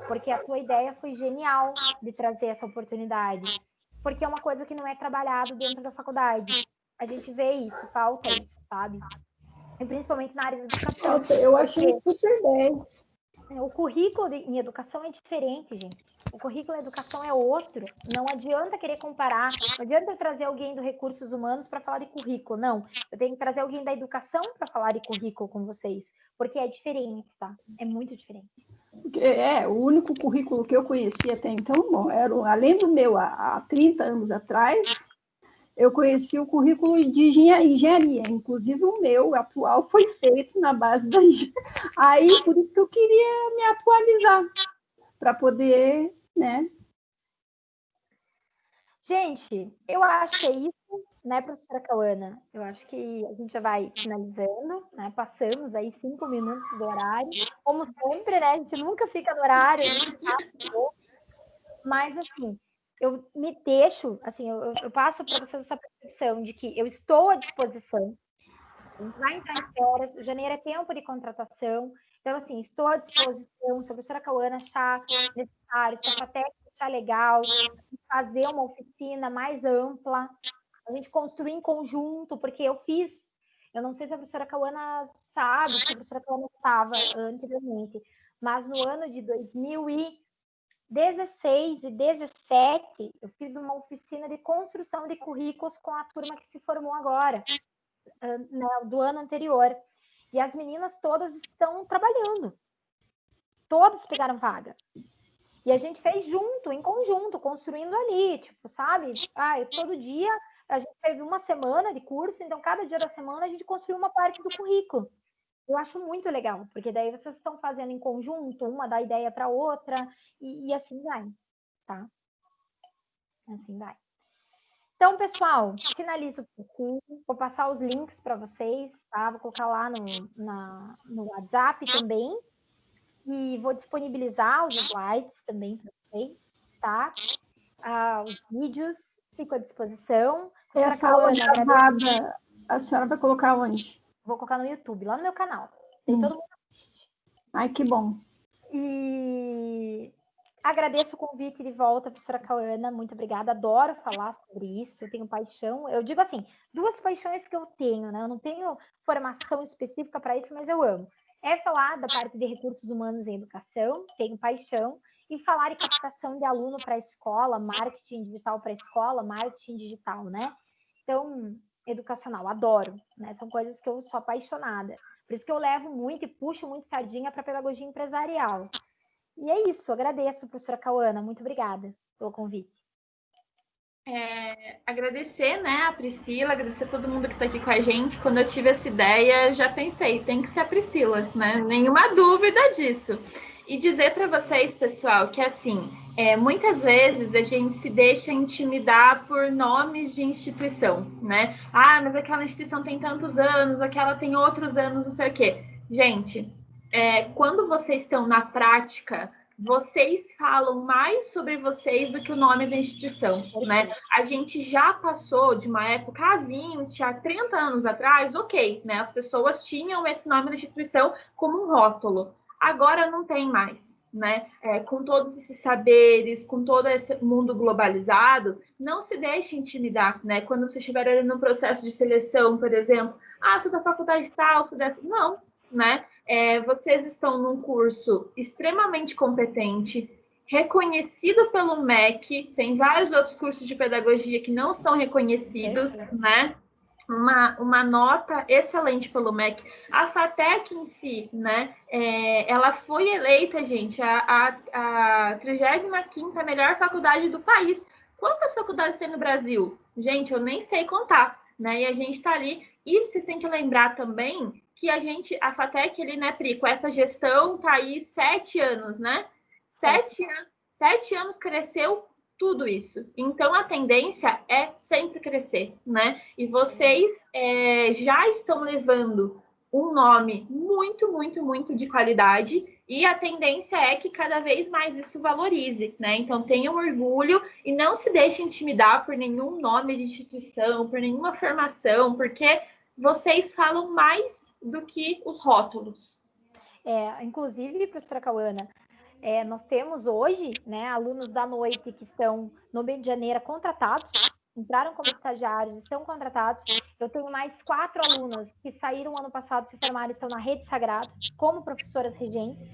porque a tua ideia foi genial de trazer essa oportunidade, porque é uma coisa que não é trabalhado dentro da faculdade. A gente vê isso, falta isso, sabe? E principalmente na área da educação. Eu achei super bem. O currículo em educação é diferente, gente. O currículo em educação é outro. Não adianta querer comparar. Não adianta eu trazer alguém do recursos humanos para falar de currículo. Não. Eu tenho que trazer alguém da educação para falar de currículo com vocês. Porque é diferente, tá? É muito diferente. O único currículo que eu conhecia até então, bom, era, além do meu, há 30 anos atrás, eu conheci o currículo de engenharia. Inclusive, o meu atual foi feito na base da engenharia. Aí, por isso que eu queria me atualizar, para poder, né? Gente, eu acho que é isso, né, professora Cauana? Eu acho que a gente já vai finalizando, né? Passamos aí 5 minutos do horário. Como sempre, né? A gente nunca fica no horário, a gente passa um pouco. Mas, assim, eu me deixo, assim, eu passo para vocês essa percepção de que eu estou à disposição. A gente vai entrar em férias, janeiro é tempo de contratação. Então, assim, estou à disposição. Se a professora Cauana achar necessário, se a FATEC achar legal, fazer uma oficina mais ampla, a gente construir em conjunto, porque eu não sei se a professora Cauana sabe, se a professora Cauana estava anteriormente, mas no ano de 2016 e 2017, eu fiz uma oficina de construção de currículos com a turma que se formou agora. né, do ano anterior. E as meninas todas estão trabalhando. Todas pegaram vaga. E a gente fez junto, em conjunto, construindo ali, tipo, sabe? Todo dia a gente teve uma semana de curso, então cada dia da semana a gente construiu uma parte do currículo. Eu acho muito legal, porque daí vocês estão fazendo em conjunto, uma dá ideia para outra, e assim vai, tá? Assim vai. Então, pessoal, finalizo por aqui. Vou passar os links para vocês, tá? Vou colocar lá no WhatsApp também. E vou disponibilizar os slides também para vocês, tá? Os vídeos, fico à disposição. Essa aula gravada, a senhora vai colocar onde? Vou colocar no YouTube, lá no meu canal. Todo mundo assiste. Ai, que bom. E agradeço o convite de volta, professora Cauana. Muito obrigada. Adoro falar sobre isso. Eu tenho paixão. Eu digo assim, 2 paixões que eu tenho, né? Eu não tenho formação específica para isso, mas eu amo. É falar da parte de recursos humanos em educação, tenho paixão, e falar em captação de aluno para a escola, marketing digital para a escola, marketing digital, né? Então, educacional, adoro, né? São coisas que eu sou apaixonada. Por isso que eu levo muito e puxo muito sardinha para pedagogia empresarial. E é isso, agradeço, professora Cauana, muito obrigada pelo convite. Agradecer, né, a Priscila, agradecer a todo mundo que está aqui com a gente. Quando eu tive essa ideia, já pensei, tem que ser a Priscila, né? Nenhuma dúvida disso. E dizer para vocês, pessoal, que assim, muitas vezes a gente se deixa intimidar por nomes de instituição, né? Ah, mas aquela instituição tem tantos anos, aquela tem outros anos, não sei o quê. Gente, quando vocês estão na prática, vocês falam mais sobre vocês do que o nome da instituição, né? A gente já passou de uma época há 20, há 30 anos atrás, ok, né? As pessoas tinham esse nome da instituição como um rótulo. Agora não tem mais, né? Com todos esses saberes, com todo esse mundo globalizado, não se deixe intimidar, né? Quando você estiver ali no processo de seleção, por exemplo, sou da faculdade tal, sou dessa... Não, né? Vocês estão num curso extremamente competente, reconhecido pelo MEC, tem vários outros cursos de pedagogia que não são reconhecidos, né? Uma nota excelente pelo MEC. A FATEC em si, né? Ela foi eleita, gente, a 35ª melhor faculdade do país. Quantas faculdades tem no Brasil? Gente, eu nem sei contar, né? E a gente está ali. E vocês têm que lembrar também que a FATEC, ali, né, Pri, com essa gestão, tá aí 7 anos, né? 7 anos cresceu tudo isso. Então, a tendência é sempre crescer, né? E vocês já estão levando um nome muito, muito, muito de qualidade, e a tendência é que cada vez mais isso valorize, né? Então, tenham orgulho e não se deixe intimidar por nenhum nome de instituição, por nenhuma formação, porque vocês falam mais do que os rótulos. Inclusive, professora Cauana, nós temos hoje, né, alunos da noite que estão no Rio de Janeiro contratados, entraram como estagiários, estão contratados. Eu tenho mais 4 alunas que saíram ano passado, se formaram, estão na Rede Sagrado, como professoras regentes.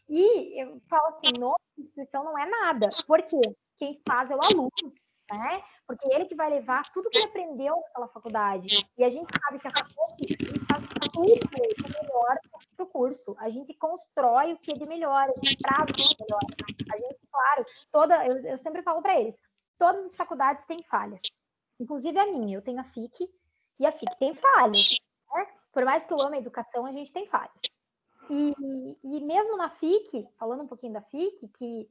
E eu falo assim, nossa, instituição não é nada. Por quê? Quem faz é o aluno, né? Porque ele que vai levar tudo que ele aprendeu naquela faculdade. E a gente sabe que a faculdade faz tudo o melhor para o curso. A gente constrói o que é de melhor, a gente traz o que é de melhor. A gente, claro, eu sempre falo para eles, todas as faculdades têm falhas. Inclusive a minha, eu tenho a FIC, e a FIC tem falhas. Né? Por mais que eu ame a educação, a gente tem falhas. E mesmo na FIC, falando um pouquinho da FIC, que,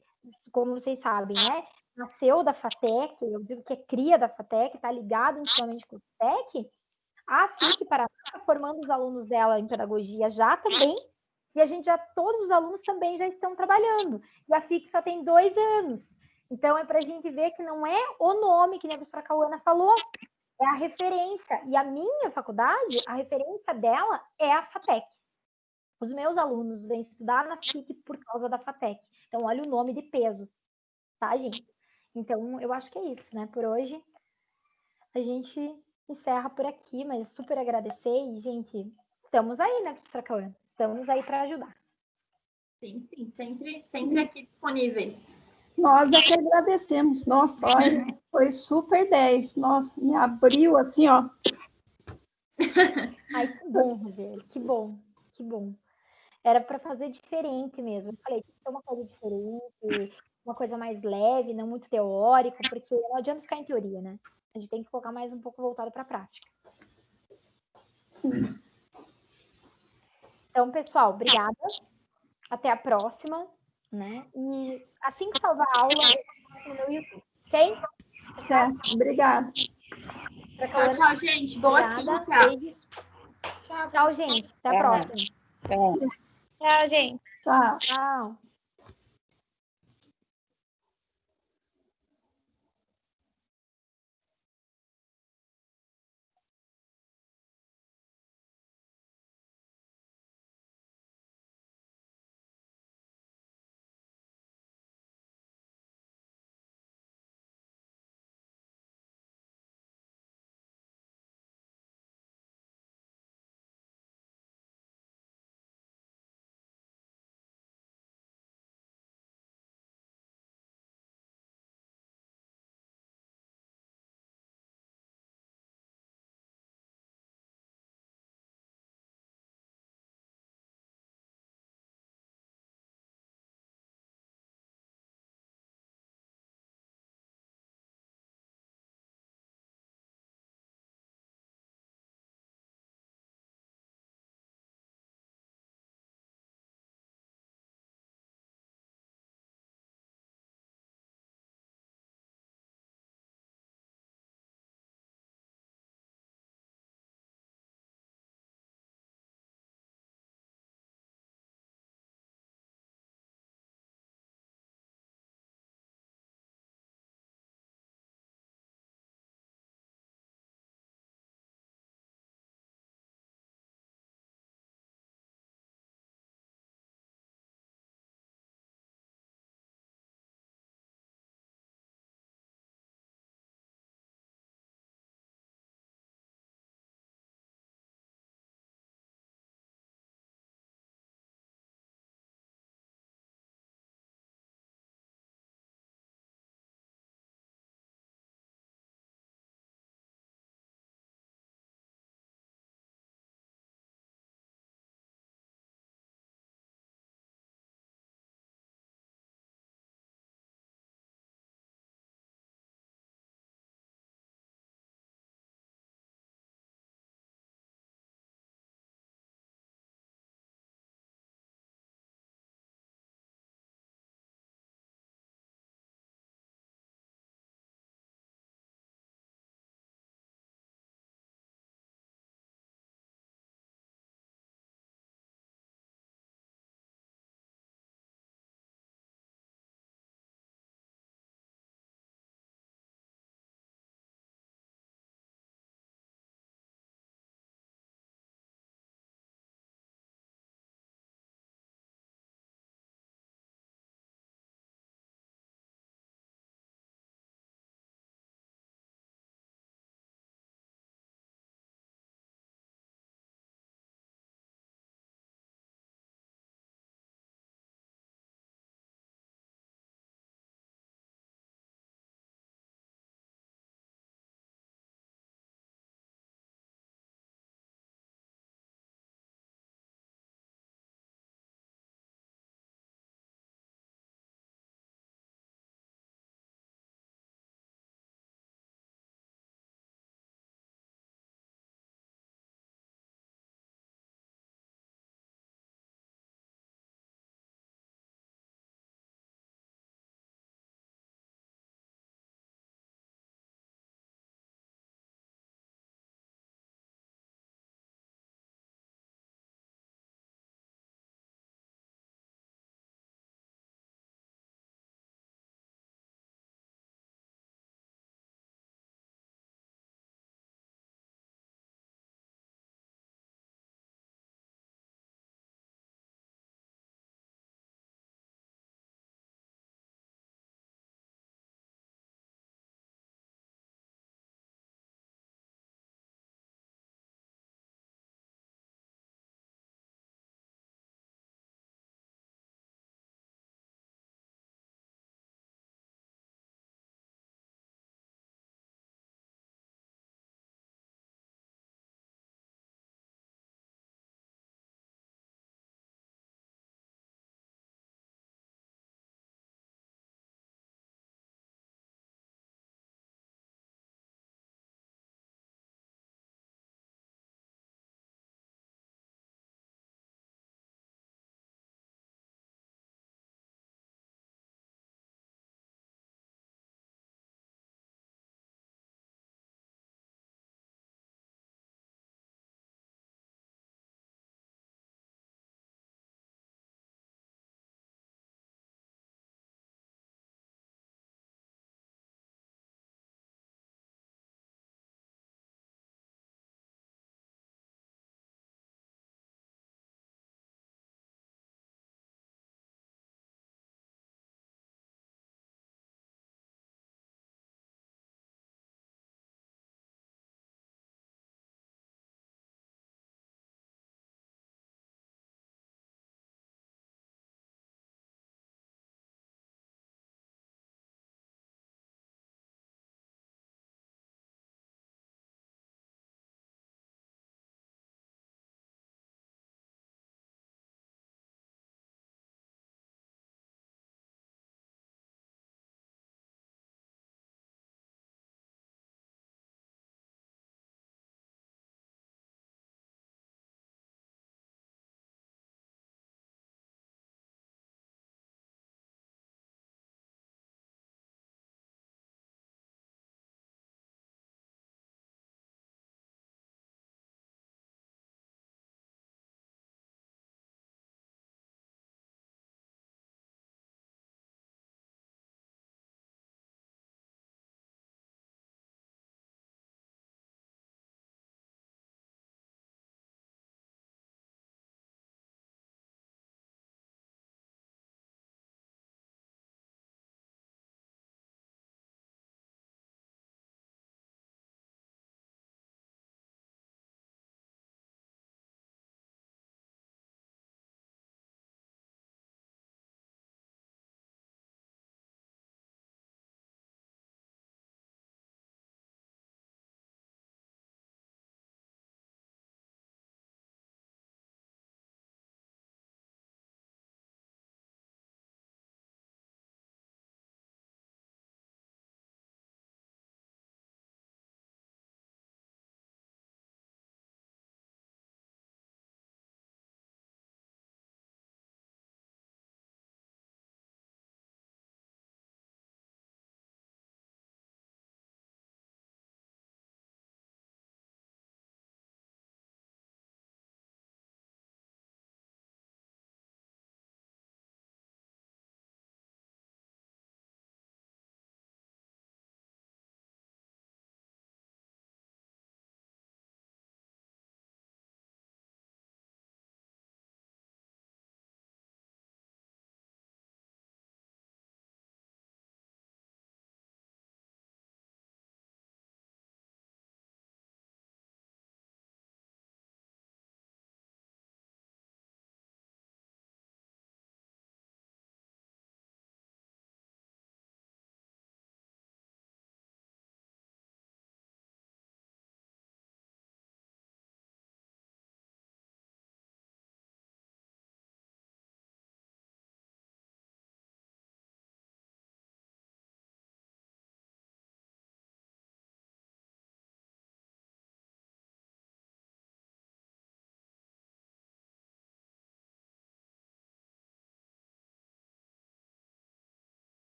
como vocês sabem, né, nasceu da FATEC, eu digo que é cria da FATEC, está ligado intimamente com o FATEC, a FIC Paraná está formando os alunos dela em pedagogia já também, e todos os alunos também já estão trabalhando. E a FIC só tem 2 anos. Então, é para a gente ver que não é o nome, que nem a professora Cauana falou, é a referência. E a minha faculdade, a referência dela é a FATEC. Os meus alunos vêm estudar na FIC por causa da FATEC. Então, olha o nome de peso, tá, gente? Então, eu acho que é isso, né? Por hoje, a gente encerra por aqui, mas super agradecer. E, gente, estamos aí, né, professora Cauana? Estamos aí para ajudar. Sim, sempre aqui disponíveis. Nós é que agradecemos. Nossa, olha, foi super 10. Nossa, me abriu assim, ó. Ai, que bom, Roseli, que bom, que bom. Era para fazer diferente mesmo. Eu falei, tem que ser uma coisa diferente, uma coisa mais leve, não muito teórico, porque não adianta ficar em teoria, né? A gente tem que colocar mais um pouco voltado para a prática. Sim. Então, pessoal, obrigada. Até a próxima, né? E assim que salvar a aula, eu coloco no meu YouTube, ok? Certo, obrigada. Tchau, tchau, gente. Boa Obrigada, quinta. beijos. Tchau, gente. Até a próxima. Tchau. Tchau, gente. Tchau. Tchau.